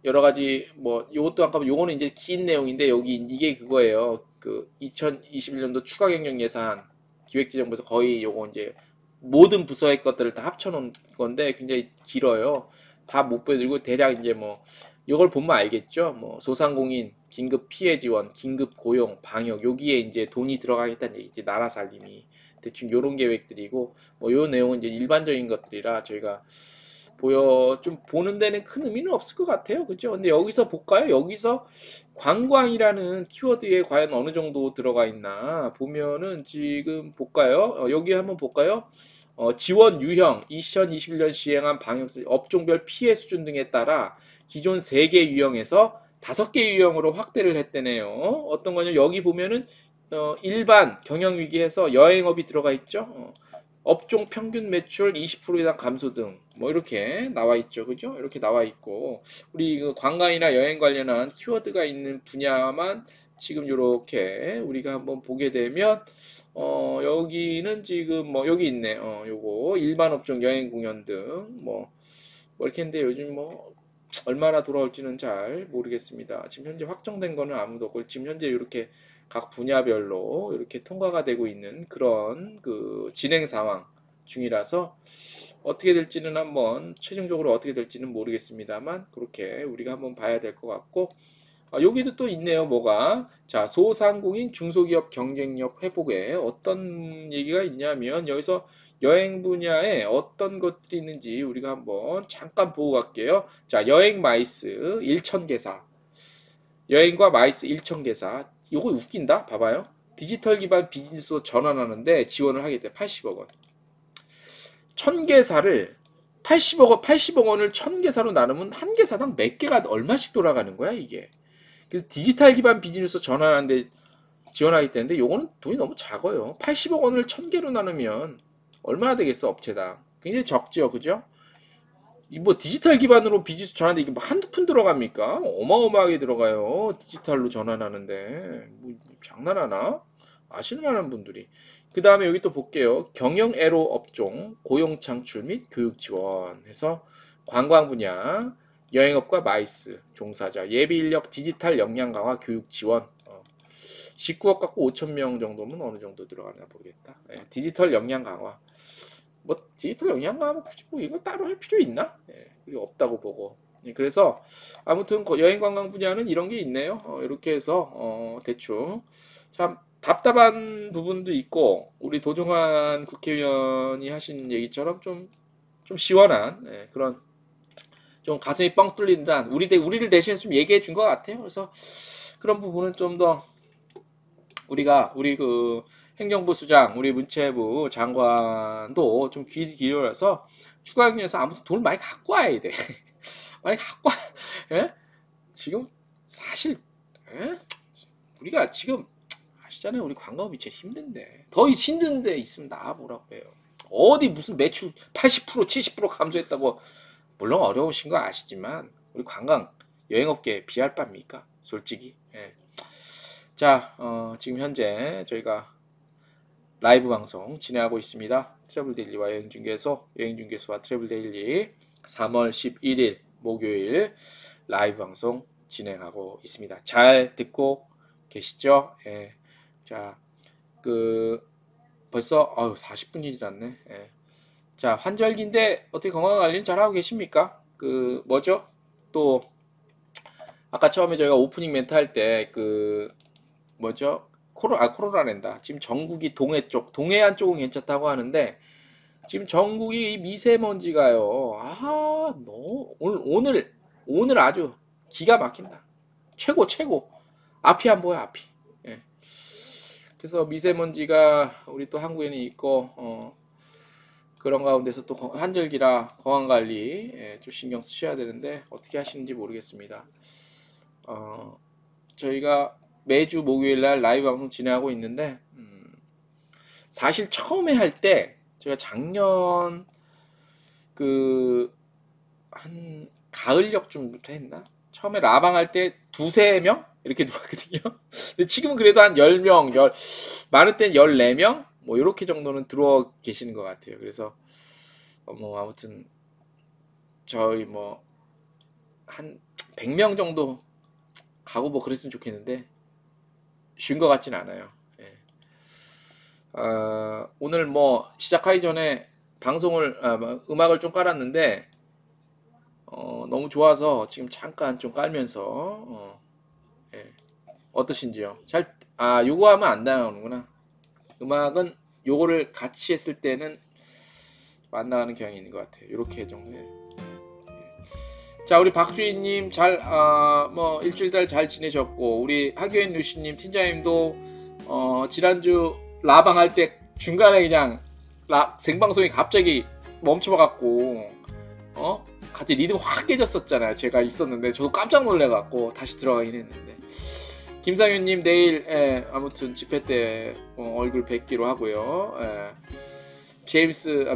Speaker 1: 여러 가지 요것도 아까 요거는 이제 긴 내용인데 이게 그거예요. 그 2021년도 추가 경정 예산 기획재정부에서 거의 요거 이제 모든 부서의 것들을 다 합쳐놓은 건데 굉장히 길어요. 다 못 보여드리고 대략 이제 요걸 보면 알겠죠. 소상공인 긴급 피해 지원, 긴급 고용, 방역 여기에 이제 돈이 들어가겠다는 얘기지. 나라 살림이 대충 요런 계획들이고 요 내용은 이제 일반적인 것들이라 저희가 좀 보는 데는 큰 의미는 없을 것 같아요. 그죠? 근데 여기서 볼까요? 여기서 관광이라는 키워드에 과연 어느 정도 들어가 있나 보면은 지금 볼까요? 여기 한번 볼까요? 지원 유형 2021년 시행한 방역 업종별 피해 수준 등에 따라 기존 3개 유형에서 5개 유형으로 확대를 했대네요. 어떤 거냐? 여기 보면은 일반 경영위기에서 여행업이 들어가 있죠. 업종 평균 매출 20% 이상 감소 등 이렇게 나와 있죠. 그죠? 이렇게 나와 있고 우리 그 관광이나 여행 관련한 키워드가 있는 분야만 지금 이렇게 우리가 한번 보게 되면 여기는 지금 여기 있네. 요거 일반 업종 여행 공연 등 이렇게 했는데 요즘 얼마나 돌아올지는 잘 모르겠습니다. 지금 현재 확정된 거는 아무도 없고 지금 현재 이렇게 각 분야별로 이렇게 통과가 되고 있는 그런 그 진행 상황 중이라서 어떻게 될지는 최종적으로 어떻게 될지는 모르겠습니다만 그렇게 우리가 한번 봐야 될 것 같고 여기도 또 있네요. 자, 소상공인 중소기업 경쟁력 회복에 어떤 얘기가 있냐면 여기서 여행 분야에 어떤 것들이 있는지 우리가 한번 잠깐 보고 갈게요. 자, 여행 마이스 1,000개사 여행과 마이스 1,000개사 이거 웃긴다. 봐봐요. 디지털 기반 비즈니스로 전환하는데 지원을 하게 돼. 80억 원. 1,000개사를 80억 원을 1,000개사로 나누면 한 개사당 몇 개가 얼마씩 돌아가는 거야, 이게. 그래서 디지털 기반 비즈니스 전환하는데 지원하기 때문에 요거는 돈이 너무 작아요. 80억 원을 1,000개로 나누면 얼마나 되겠어, 업체당. 굉장히 적죠, 그죠? 디지털 기반으로 비즈니스 전환하는데 이게 한두 푼 들어갑니까? 어마어마하게 들어가요. 디지털로 전환하는데. 장난하나? 아시는 만한 분들이. 그 다음에 여기 또 볼게요. 경영 애로 업종, 고용 창출 및 교육 지원 해서 관광 분야, 여행업과 마이스, 종사자, 예비 인력 디지털 역량 강화 교육 지원. 19억 갖고 5천 명 정도면 어느 정도 들어가나 모르겠다. 디지털 역량 강화. 디지털 역량 강화 굳이 이거 따로 할 필요 있나? 그리고 없다고 보고. 그래서 아무튼 여행 관광 분야는 이런 게 있네요. 이렇게 해서 대충 참 답답한 부분도 있고 우리 도종환 국회의원이 하신 얘기처럼 좀 시원한 그런 좀 가슴이 뻥 뚫린다. 우리를 대신해서 좀 얘기해 준 것 같아요. 그래서 그런 부분은 좀 더 우리 그 행정부 수장, 우리 문체부 장관도 좀 귀 기울여서 추가 경제에서 아무튼 돈을 많이 갖고 와야 돼. 많이 갖고 와. 예? 지금 사실 우리가 지금 아시잖아요. 우리 관광업이 제일 힘든데 더 힘든 데 있으면 나와보라고 해요. 어디 무슨 매출 80% 70% 감소했다고. 물론 어려우신 거 아시지만 우리 관광 여행업계에 비할 바입니까? 솔직히. 자, 지금 현재 저희가 라이브 방송 진행하고 있습니다. 트래블데일리와 여행중개소와 트래블데일리 3월 11일 목요일 라이브 방송 진행하고 있습니다. 잘 듣고 계시죠? 자, 벌써 40분이 지났네. 자, 환절기인데 어떻게 건강관리는 잘하고 계십니까? 뭐죠? 또 아까 처음에 저희가 오프닝 멘트 할 때 뭐죠? 코로나랜다. 지금 전국이 동해안 쪽은 괜찮다고 하는데 지금 전국이 미세먼지가요. 오늘 아주 기가 막힌다. 최고. 앞이 안 보여, 앞이. 그래서 미세먼지가 우리 또 한국에는 있고 그런 가운데서 또 한절기라 건강관리 좀 신경 쓰셔야 되는데 어떻게 하시는지 모르겠습니다. 저희가 매주 목요일날 라이브 방송 진행하고 있는데 사실 처음에 할 때 제가 작년 한 가을역쯤부터 했나? 처음에 라방 할 때 두세 명 이렇게 들어왔거든요. 근데 지금은 그래도 한 10명, 많은 때는 14명 뭐 이렇게 정도는 들어와 계시는 것 같아요. 그래서 아무튼 저희 한 100명 정도 가고 그랬으면 좋겠는데 쉬운 것 같진 않아요. 오늘 시작하기 전에 음악을 좀 깔았는데 너무 좋아서 지금 잠깐 좀 깔면서 어떠신지요? 요거 하면 안 나오는구나. 음악은 요거를 같이 했을 때는 안 나가는 경향이 있는 것 같아요. 이렇게 정도. 자, 우리 박주희님 일주일 잘 지내셨고, 우리 하교인 루시님, 팀장님도 지난주 라방 할 때 중간에 그냥 생방송이 갑자기 멈춰갖고 갑자기 리듬 확 깨졌었잖아요. 제가 있었는데 저도 깜짝 놀래갖고 다시 들어가긴 했는데. 김상윤님 내일 아무튼 집회 때 얼굴 뵙기로 하고요.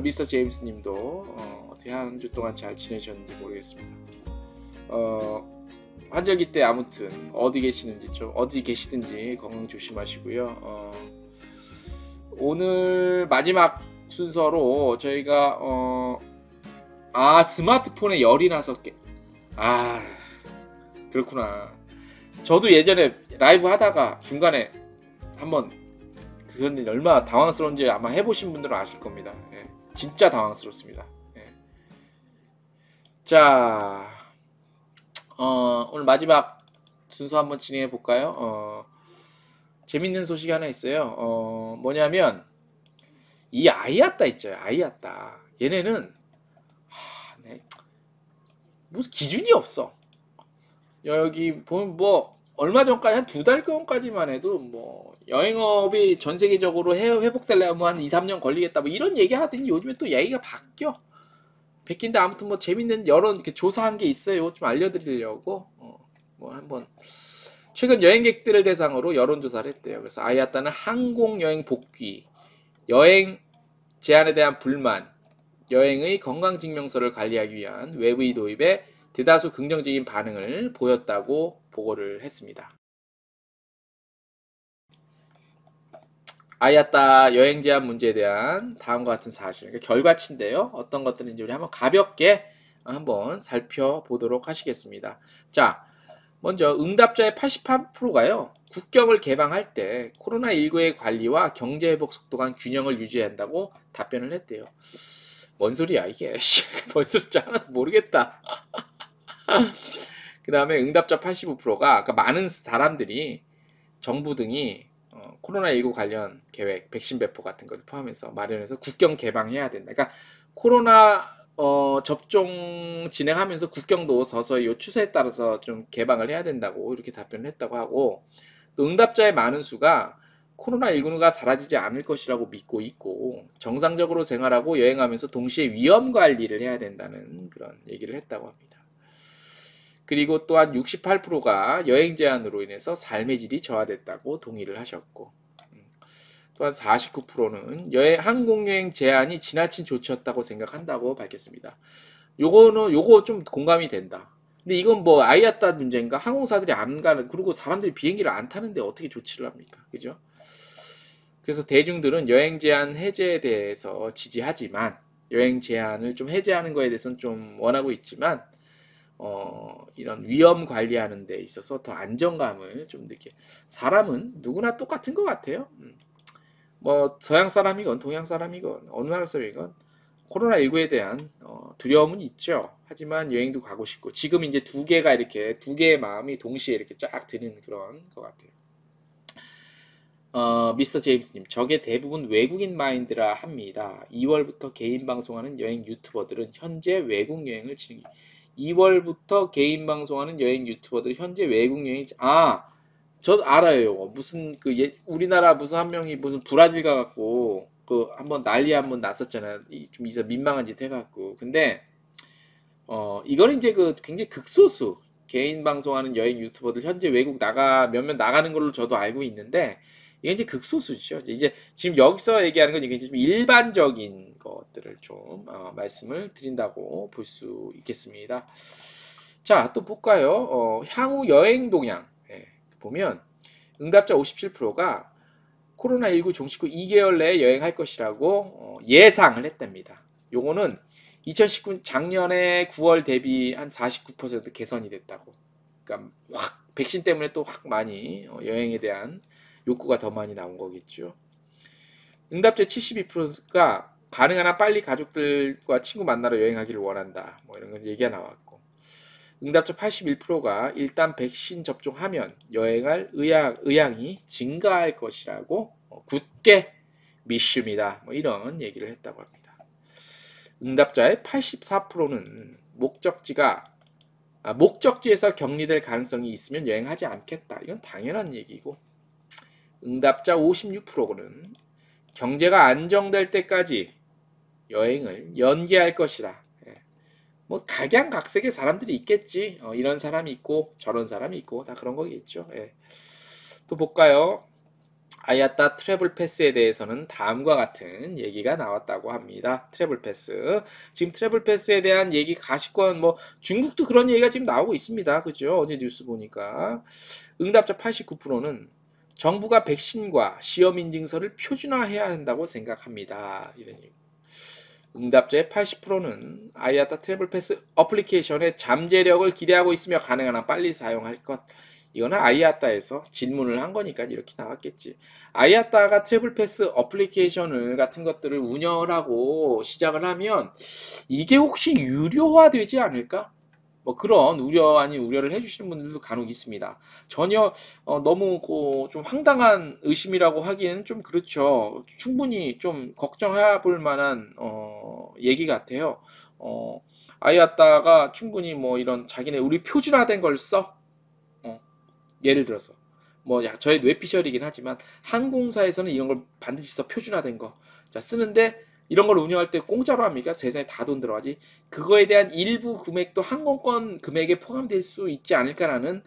Speaker 1: 미스터 제임스님도 어떻게 한 주 동안 잘 지내셨는지 모르겠습니다. 환절기 때 아무튼 어디 계시든지 건강 조심하시고요. 오늘 마지막 순서로 저희가 스마트폰에 열이 나서 그렇구나. 저도 예전에 라이브 하다가 중간에 한번 그건 얼마나 당황스러운지 아마 해보신 분들은 아실 겁니다. 진짜 당황스럽습니다. 자, 오늘 마지막 순서 한번 진행해 볼까요? 재밌는 소식이 하나 있어요. 뭐냐면 이 아이아따 있죠. 아이아따. 얘네는 무슨 기준이 없어. 여기 보면 얼마 전까지 한 2달 전까지만 해도 여행업이 전 세계적으로 회복되려면 한 2-3년 걸리겠다 이런 얘기 하더니 요즘에 또 얘기가 바뀐데 아무튼 재밌는 여론 이렇게 조사한 게 있어요. 좀 알려드리려고 한번 최근 여행객들을 대상으로 여론조사를 했대요. 그래서 아이아따는 항공 여행 복귀, 여행 제한에 대한 불만, 여행의 건강증명서를 관리하기 위한 외부인 도입에 대다수 긍정적인 반응을 보였다고 보고를 했습니다. 아이아따 여행 제한 문제에 대한 다음과 같은 사실, 결과치인데요. 어떤 것들인지 우리 한번 가볍게 한번 살펴보도록 하시겠습니다. 자, 먼저 응답자의 88%가요. 국경을 개방할 때 코로나19의 관리와 경제회복 속도 간 균형을 유지해야 한다고 답변을 했대요. 뭔 소리야 이게. 뭔 소리인지 하나도 모르겠다. 그 다음에 응답자 85%가 많은 사람들이 정부 등이 코로나19 관련 계획, 백신 배포 같은 것을 포함해서 마련해서 국경 개방해야 된다. 그러니까 코로나 접종 진행하면서 국경도 서서히 요 추세에 따라서 좀 개방을 해야 된다고 이렇게 답변을 했다고 하고, 또 응답자의 많은 수가 코로나19가 사라지지 않을 것이라고 믿고 있고 정상적으로 생활하고 여행하면서 동시에 위험 관리를 해야 된다는 그런 얘기를 했다고 합니다. 그리고 또한 68%가 여행 제한으로 인해서 삶의 질이 저하됐다고 동의를 하셨고, 또한 49%는 항공여행 제한이 지나친 조치였다고 생각한다고 밝혔습니다. 요거 좀 공감이 된다. 근데 이건 뭐 아이아따 문제인가? 항공사들이 안 가는, 그리고 사람들이 비행기를 안 타는데 어떻게 조치를 합니까? 그죠? 그래서 대중들은 여행 제한 해제에 대해서 지지하지만, 여행 제한을 좀 해제하는 거에 대해서는 좀 원하고 있지만, 이런 위험 관리하는 데 있어서 더 안정감을 좀 느끼게. 사람은 누구나 똑같은 것 같아요. 뭐 서양 사람이건 동양 사람이건 어느 나라 사람이건 코로나19에 대한 두려움은 있죠. 하지만 여행도 가고 싶고, 지금 이제 두 개의 마음이 동시에 이렇게 쫙 드는 그런 것 같아요. 미스터 제임스님, 저게 대부분 외국인 마인드라 합니다. 2월부터 개인 방송하는 여행 유튜버들은 현재 외국 여행을 진행. 2월부터 개인 방송하는 여행 유튜버들 현재 외국 여행, 저 알아요. 무슨 우리나라 무슨 한 명이 무슨 브라질 가갖고 그 한번 난리 한번 났었잖아요. 좀 이서 민망한 짓 해갖고. 근데 이거는 이제 그 굉장히 극소수 개인 방송하는 여행 유튜버들 현재 외국 몇몇 나가는 걸로 저도 알고 있는데, 이게 이제 극소수죠. 이제 지금 여기서 얘기하는 건 이게 좀 일반적인 것들을 좀 말씀을 드린다고 볼 수 있겠습니다. 자, 또 볼까요? 향후 여행 동향. 예, 보면 응답자 57%가 코로나19 종식 후 2개월 내에 여행할 것이라고 예상을 했답니다. 요거는 2019 작년에 9월 대비 한 49% 개선이 됐다고. 그러니까 확 백신 때문에 또 확 많이 여행에 대한 욕구가 더 많이 나온 거겠죠. 응답자 72%가 가능한 한 빨리 가족들과 친구 만나러 여행하기를 원한다. 뭐 이런 건 얘기가 나왔고, 응답자 81%가 일단 백신 접종하면 여행할 의향이 증가할 것이라고 굳게 믿습니다. 뭐 이런 얘기를 했다고 합니다. 응답자의 84%는 목적지에서 격리될 가능성이 있으면 여행하지 않겠다. 이건 당연한 얘기고, 응답자 56%는 경제가 안정될 때까지 여행을 연기할 것이다. 뭐 각양각색의 사람들이 있겠지. 이런 사람이 있고 저런 사람이 있고 다 그런 거겠죠. 또 볼까요? 아야따 트래블 패스에 대해서는 다음과 같은 얘기가 나왔다고 합니다. 트래블 패스. 지금 트래블 패스에 대한 얘기 가시권, 뭐 중국도 그런 얘기가 지금 나오고 있습니다. 그죠? 어제 뉴스 보니까 응답자 89%는 정부가 백신과 시험 인증서를 표준화해야 한다고 생각합니다. 이런 얘기. 응답자의 80%는 아이아따 트래블 패스 어플리케이션의 잠재력을 기대하고 있으며 가능한 한 빨리 사용할 것. 이거는 아이아따에서 질문을 한 거니까 이렇게 나왔겠지. 아이아따가 트래블 패스 어플리케이션을 같은 것들을 운영을 하고 시작을 하면 이게 혹시 유료화되지 않을까? 뭐 그런 우려 아닌 우려를 해주시는 분들도 간혹 있습니다. 전혀 너무 좀 황당한 의심이라고 하기에는 좀 그렇죠. 충분히 좀 걱정해 볼 만한 얘기 같아요. 아이아따가 충분히 뭐 이런 자기네 우리 표준화된 걸 써. 예를 들어서 뭐 저의 뇌피셜이긴 하지만 항공사에서는 이런 걸 반드시 써, 표준화된 거. 자, 쓰는데 이런 걸 운영할 때 공짜로 합니까? 세상에 다 돈 들어가지. 그거에 대한 일부 금액도 항공권 금액에 포함될 수 있지 않을까라는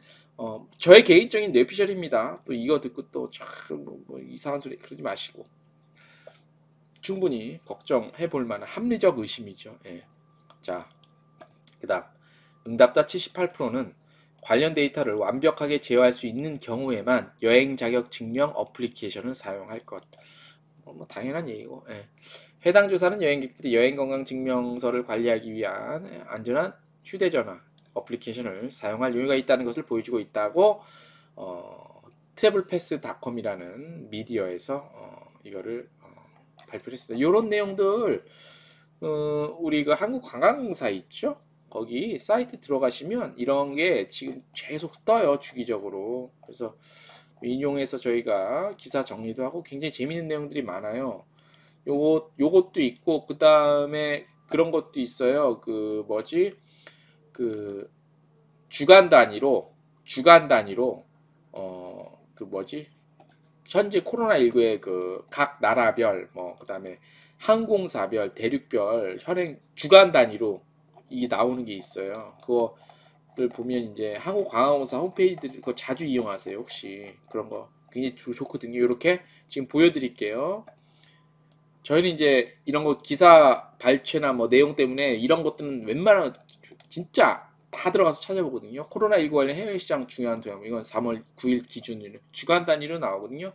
Speaker 1: 저의 개인적인 뇌피셜입니다. 또 이거 듣고 또 뭐 이상한 소리 그러지 마시고, 충분히 걱정해 볼 만한 합리적 의심이죠. 자, 그다음 응답자 78%는 관련 데이터를 완벽하게 제어할 수 있는 경우에만 여행 자격 증명 어플리케이션을 사용할 것. 뭐 당연한 얘기고. 해당 조사는 여행객들이 여행 건강 증명서를 관리하기 위한 안전한 휴대전화 어플리케이션을 사용할 여유가 있다는 것을 보여주고 있다고 트래블패스닷컴이라는 미디어에서 이거를 발표를 했습니다. 이런 내용들 우리 그 한국 관광사 있죠? 거기 사이트 들어가시면 이런 게 지금 계속 떠요, 주기적으로. 그래서 인용해서 저희가 기사 정리도 하고 굉장히 재밌는 내용들이 많아요. 요것도 있고 그 다음에 그런 것도 있어요. 그 뭐지? 그 주간 단위로 그 뭐지? 현재 코로나19의 그 각 나라별 그다음에 항공사별 대륙별 현행 주간 단위로 이 나오는 게 있어요. 그거를 보면 이제 한국관광공사 홈페이지를 그거 자주 이용하세요. 혹시 그런 거 굉장히 좋거든요. 이렇게 지금 보여드릴게요. 저희는 이제 이런 거 기사 발췌나 뭐 내용 때문에 이런 것들은 웬만하면 진짜 다 들어가서 찾아보거든요. 코로나19 관련 해외 시장 중요한 도약 이건 3월 9일 기준으로 주간 단위로 나오거든요.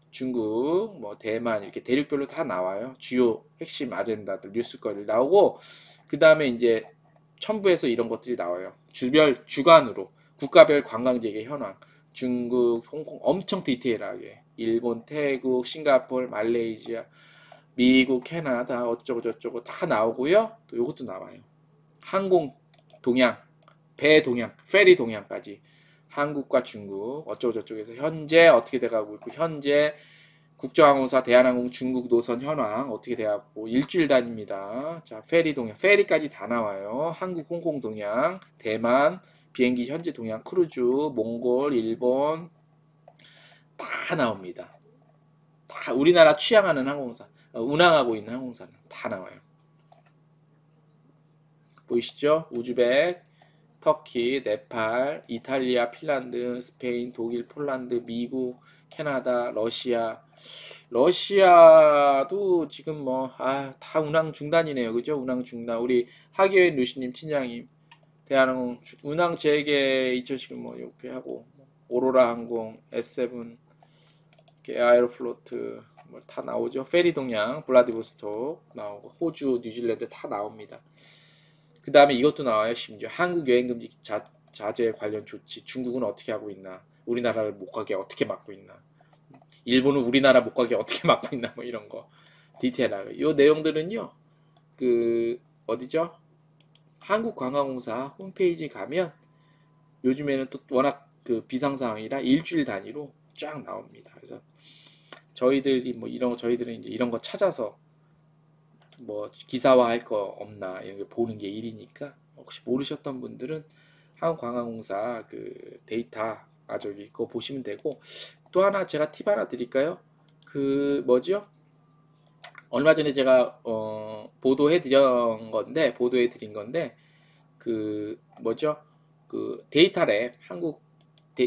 Speaker 1: 중국, 뭐 대만 이렇게 대륙별로 다 나와요. 주요 핵심 아젠다들 뉴스거리를 나오고 그 다음에 이제 첨부해서 이런 것들이 나와요. 주간으로 국가별 관광지의 현황, 중국, 홍콩 엄청 디테일하게, 일본, 태국, 싱가포르, 말레이시아, 미국, 캐나다 어쩌고 저쩌고 다 나오고요. 또 이것도 나와요. 항공 동향, 배 동향, 페리 동향까지 한국과 중국 어쩌고 저쩌고에서 현재 어떻게 돼가고 있고 현재 국제항공사 대한항공 중국 노선 현황 어떻게 돼가고 일주일 단위입니다. 자, 페리 동향, 페리까지 다 나와요. 한국 홍콩 동향, 대만 비행기 현재 동향, 크루즈, 몽골, 일본 다 나옵니다. 다 우리나라 취향하는 항공사, 운항하고 있는 항공사는 다 나와요. 보이시죠? 우즈벡, 터키, 네팔, 이탈리아, 핀란드, 스페인, 독일, 폴란드, 미국, 캐나다, 러시아도 지금 다 운항 중단이네요. 그죠? 운항 중단. 우리 하기현 루시님 팀장님, 대한항공 운항 재개 2010 이렇게 하고, 오로라 항공, S7, 아에로플로트 다 나오죠. 페리 동양, 블라디보스톡 나오고, 호주, 뉴질랜드 다 나옵니다. 그 다음에 이것도 나와요. 심지어 한국 여행금지 자제 관련 조치 중국은 어떻게 하고 있나, 우리나라를 못 가게 어떻게 막고 있나, 일본은 우리나라 못 가게 어떻게 막고 있나, 뭐 이런 거 디테일하게. 이 내용들은요 그 어디죠? 한국관광공사 홈페이지 가면 요즘에는 또 워낙 그 비상상황이라 일주일 단위로 쫙 나옵니다. 그래서 저희들이 저희들은 이제 이런 거 찾아서 뭐 기사화할 거 없나 이런 게 보는 게 일이니까 혹시 모르셨던 분들은 한국관광공사 그 데이터 저기 그거 보시면 되고, 또 하나 제가 팁 하나 드릴까요? 그 뭐죠? 얼마 전에 제가 보도해 드린 건데 그 뭐죠? 그 데이터랩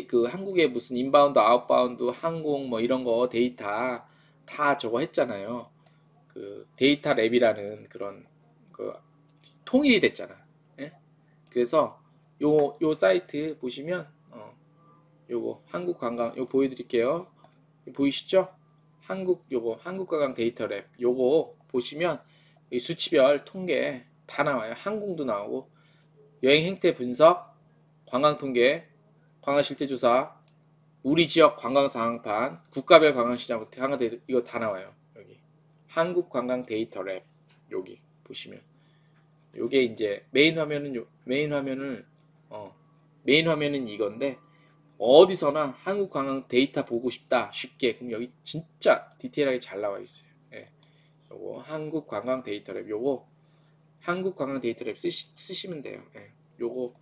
Speaker 1: 그 한국의 무슨 인바운드 아웃바운드 항공 뭐 이런 거 데이터 다 저거 했잖아요. 그 데이터 랩이라는 그런 그 통일이 됐잖아. 예? 그래서 요 사이트 보시면 요거 한국 관광 요 보여드릴게요. 보이시죠? 한국관광 데이터 랩 요거 보시면 이 수치별 통계 다 나와요. 항공도 나오고 여행 행태 분석, 관광 통계, 관광 실태 조사, 우리 지역 관광 상황판, 국가별 관광 시장부터 이거 다 나와요. 여기 한국 관광 데이터 랩 여기 보시면 요게 이제 메인 화면은 이건데 어디서나 한국 관광 데이터 보고 싶다 쉽게 그럼 여기 진짜 디테일하게 잘 나와 있어요. 예. 요거 한국 관광 데이터 랩 요거 한국 관광 데이터 랩 쓰시면 돼요. 예. 요거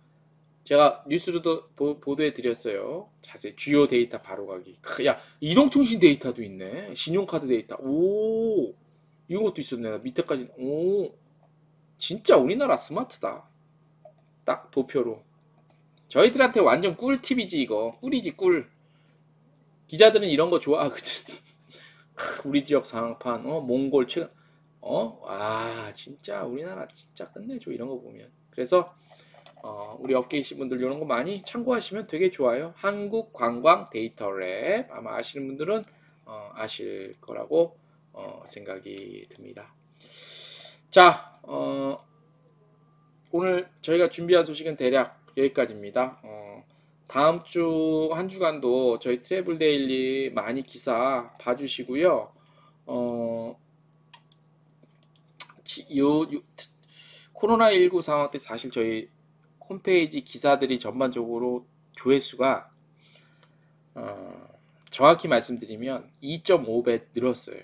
Speaker 1: 제가 뉴스로도 보도해 드렸어요. 자세히 주요 데이터 바로 가기. 야, 이동통신 데이터도 있네. 신용카드 데이터. 오, 이런 것도 있었네. 밑에까지. 오, 진짜 우리나라 스마트다. 딱 도표로. 저희들한테 완전 꿀팁이지 이거. 꿀이지 꿀. 기자들은 이런 거 좋아. 그치? 우리 지역 상황판. 몽골 최근. 진짜 우리나라 진짜 끝내줘 이런 거 보면. 그래서 우리 업계에 계신 분들 이런 거 많이 참고하시면 되게 좋아요. 한국 관광 데이터 랩 아마 아시는 분들은 아실 거라고 생각이 듭니다. 자, 오늘 저희가 준비한 소식은 대략 여기까지입니다. 다음 주 한 주간도 저희 트래블 데일리 많이 기사 봐주시고요. 코로나19 상황 때 사실 저희 홈페이지 기사들이 전반적으로 조회수가 정확히 말씀드리면 2.5배 늘었어요.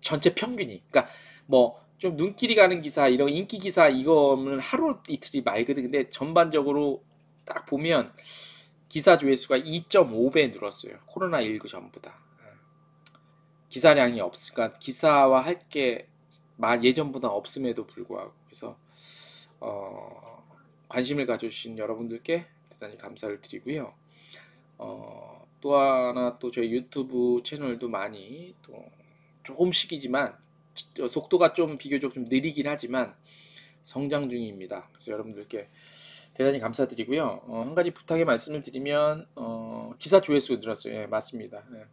Speaker 1: 전체 평균이. 그러니까 뭐 좀 눈길이 가는 기사, 이런 인기 기사 이거는 하루 이틀이 말거든. 근데 전반적으로 딱 보면 기사 조회수가 2.5배 늘었어요. 코로나19 전보다. 기사량이 없으니까 기사화 할 게 예전보다 없음에도 불구하고. 그래서 관심을 가져주신 여러분들께 대단히 감사를 드리고요. 또 하나 또 저희 유튜브 채널도 많이 또 조금씩이지만 속도가 좀 비교적 좀 느리긴 하지만 성장 중입니다. 그래서 여러분들께 대단히 감사드리고요. 한 가지 부탁의 말씀을 드리면 기사 조회수 늘었어요. 예, 맞습니다. 예.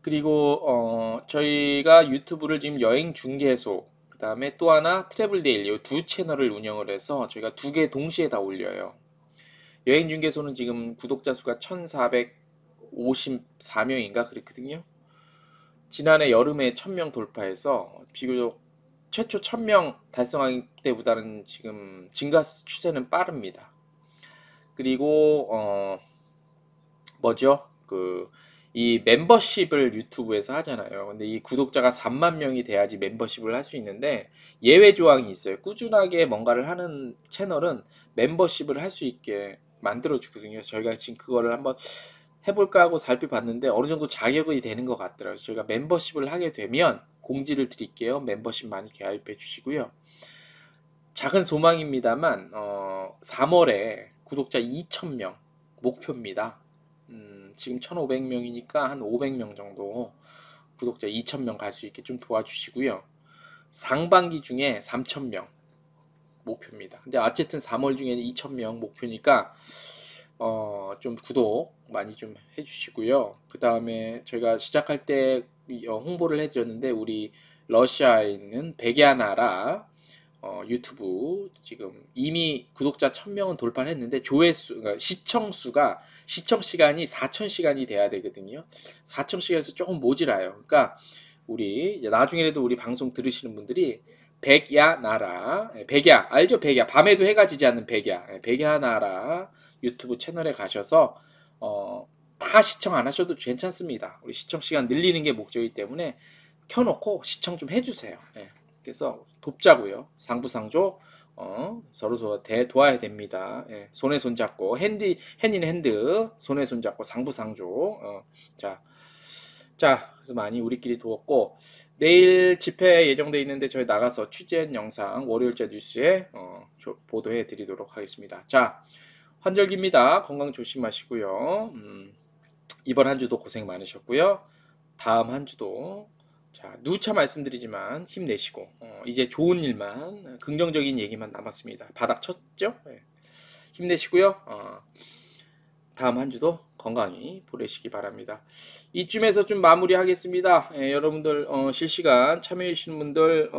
Speaker 1: 그리고 저희가 유튜브를 지금 여행 중개소, 그 다음에 또 하나 트래블 데일리 두 채널을 운영을 해서 저희가 두 개 동시에 다 올려요. 여행 중개소는 지금 구독자 수가 1454명인가 그랬거든요. 지난해 여름에 1000명 돌파해서 비교적 최초 1000명 달성할 때보다는 지금 증가 추세는 빠릅니다. 그리고 뭐죠? 이 멤버십을 유튜브에서 하잖아요. 근데 이 구독자가 3만 명이 돼야지 멤버십을 할 수 있는데 예외 조항이 있어요. 꾸준하게 뭔가를 하는 채널은 멤버십을 할 수 있게 만들어 주거든요. 저희가 지금 그거를 한번 해볼까 하고 살펴봤는데 어느 정도 자격이 되는 것 같더라고요. 저희가 멤버십을 하게 되면 공지를 드릴게요. 멤버십 많이 가입해 주시고요. 작은 소망입니다만 3월에 구독자 2,000명 목표입니다. 지금 1,500명이니까 한 500명 정도 구독자 2,000명 갈 수 있게 좀 도와주시고요. 상반기 중에 3,000명 목표입니다. 근데 어쨌든 3월 중에는 2,000명 목표니까 좀 구독 많이 좀 해주시고요. 그 다음에 저희가 시작할 때 홍보를 해드렸는데 우리 러시아에 있는 백야나라 유튜브 지금 이미 구독자 1000명은 돌파했는데 조회수, 그러니까 시청 시간이 4000시간이 돼야 되거든요. 4000시간에서 조금 모자라요. 그러니까 우리 나중에라도 우리 방송 들으시는 분들이 백야나라, 백야 알죠? 백야 밤에도 해가 지지 않는 백야, 백야나라 유튜브 채널에 가셔서 다 시청 안 하셔도 괜찮습니다. 우리 시청 시간 늘리는 게 목적이기 때문에 켜놓고 시청 좀 해주세요. 그래서 돕자고요. 상부상조 서로 도와야 됩니다. 손에 손잡고 핸인 핸드 손에 손잡고 상부상조. 자 그래서 많이 우리끼리 도웠고 내일 집회 예정돼 있는데 저희 나가서 취재한 영상 월요일자 뉴스에 보도해 드리도록 하겠습니다. 자 환절기입니다. 건강 조심하시고요. 이번 한 주도 고생 많으셨고요. 다음 한 주도 자 누차 말씀드리지만 힘내시고 이제 좋은 일만 긍정적인 얘기만 남았습니다. 바닥 쳤죠? 힘내시고요. 다음 한 주도 건강히 보내시기 바랍니다. 이쯤에서 좀 마무리하겠습니다. 여러분들 실시간 참여해 주시는 분들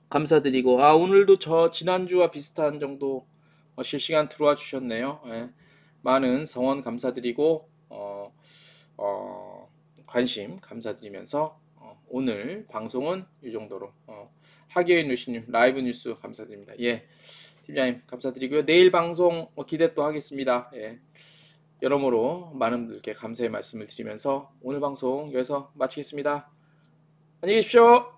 Speaker 1: 감사드리고 오늘도 저 지난주와 비슷한 정도 실시간 들어와 주셨네요. 많은 성원 감사드리고 관심 감사드리면서 오늘 방송은 이 정도로 하기인 루시님 라이브 뉴스 감사드립니다. 팀장님 감사드리고요. 내일 방송 기대 또 하겠습니다. 여러모로 많은 분들께 감사의 말씀을 드리면서 오늘 방송 여기서 마치겠습니다. 안녕히 계십시오.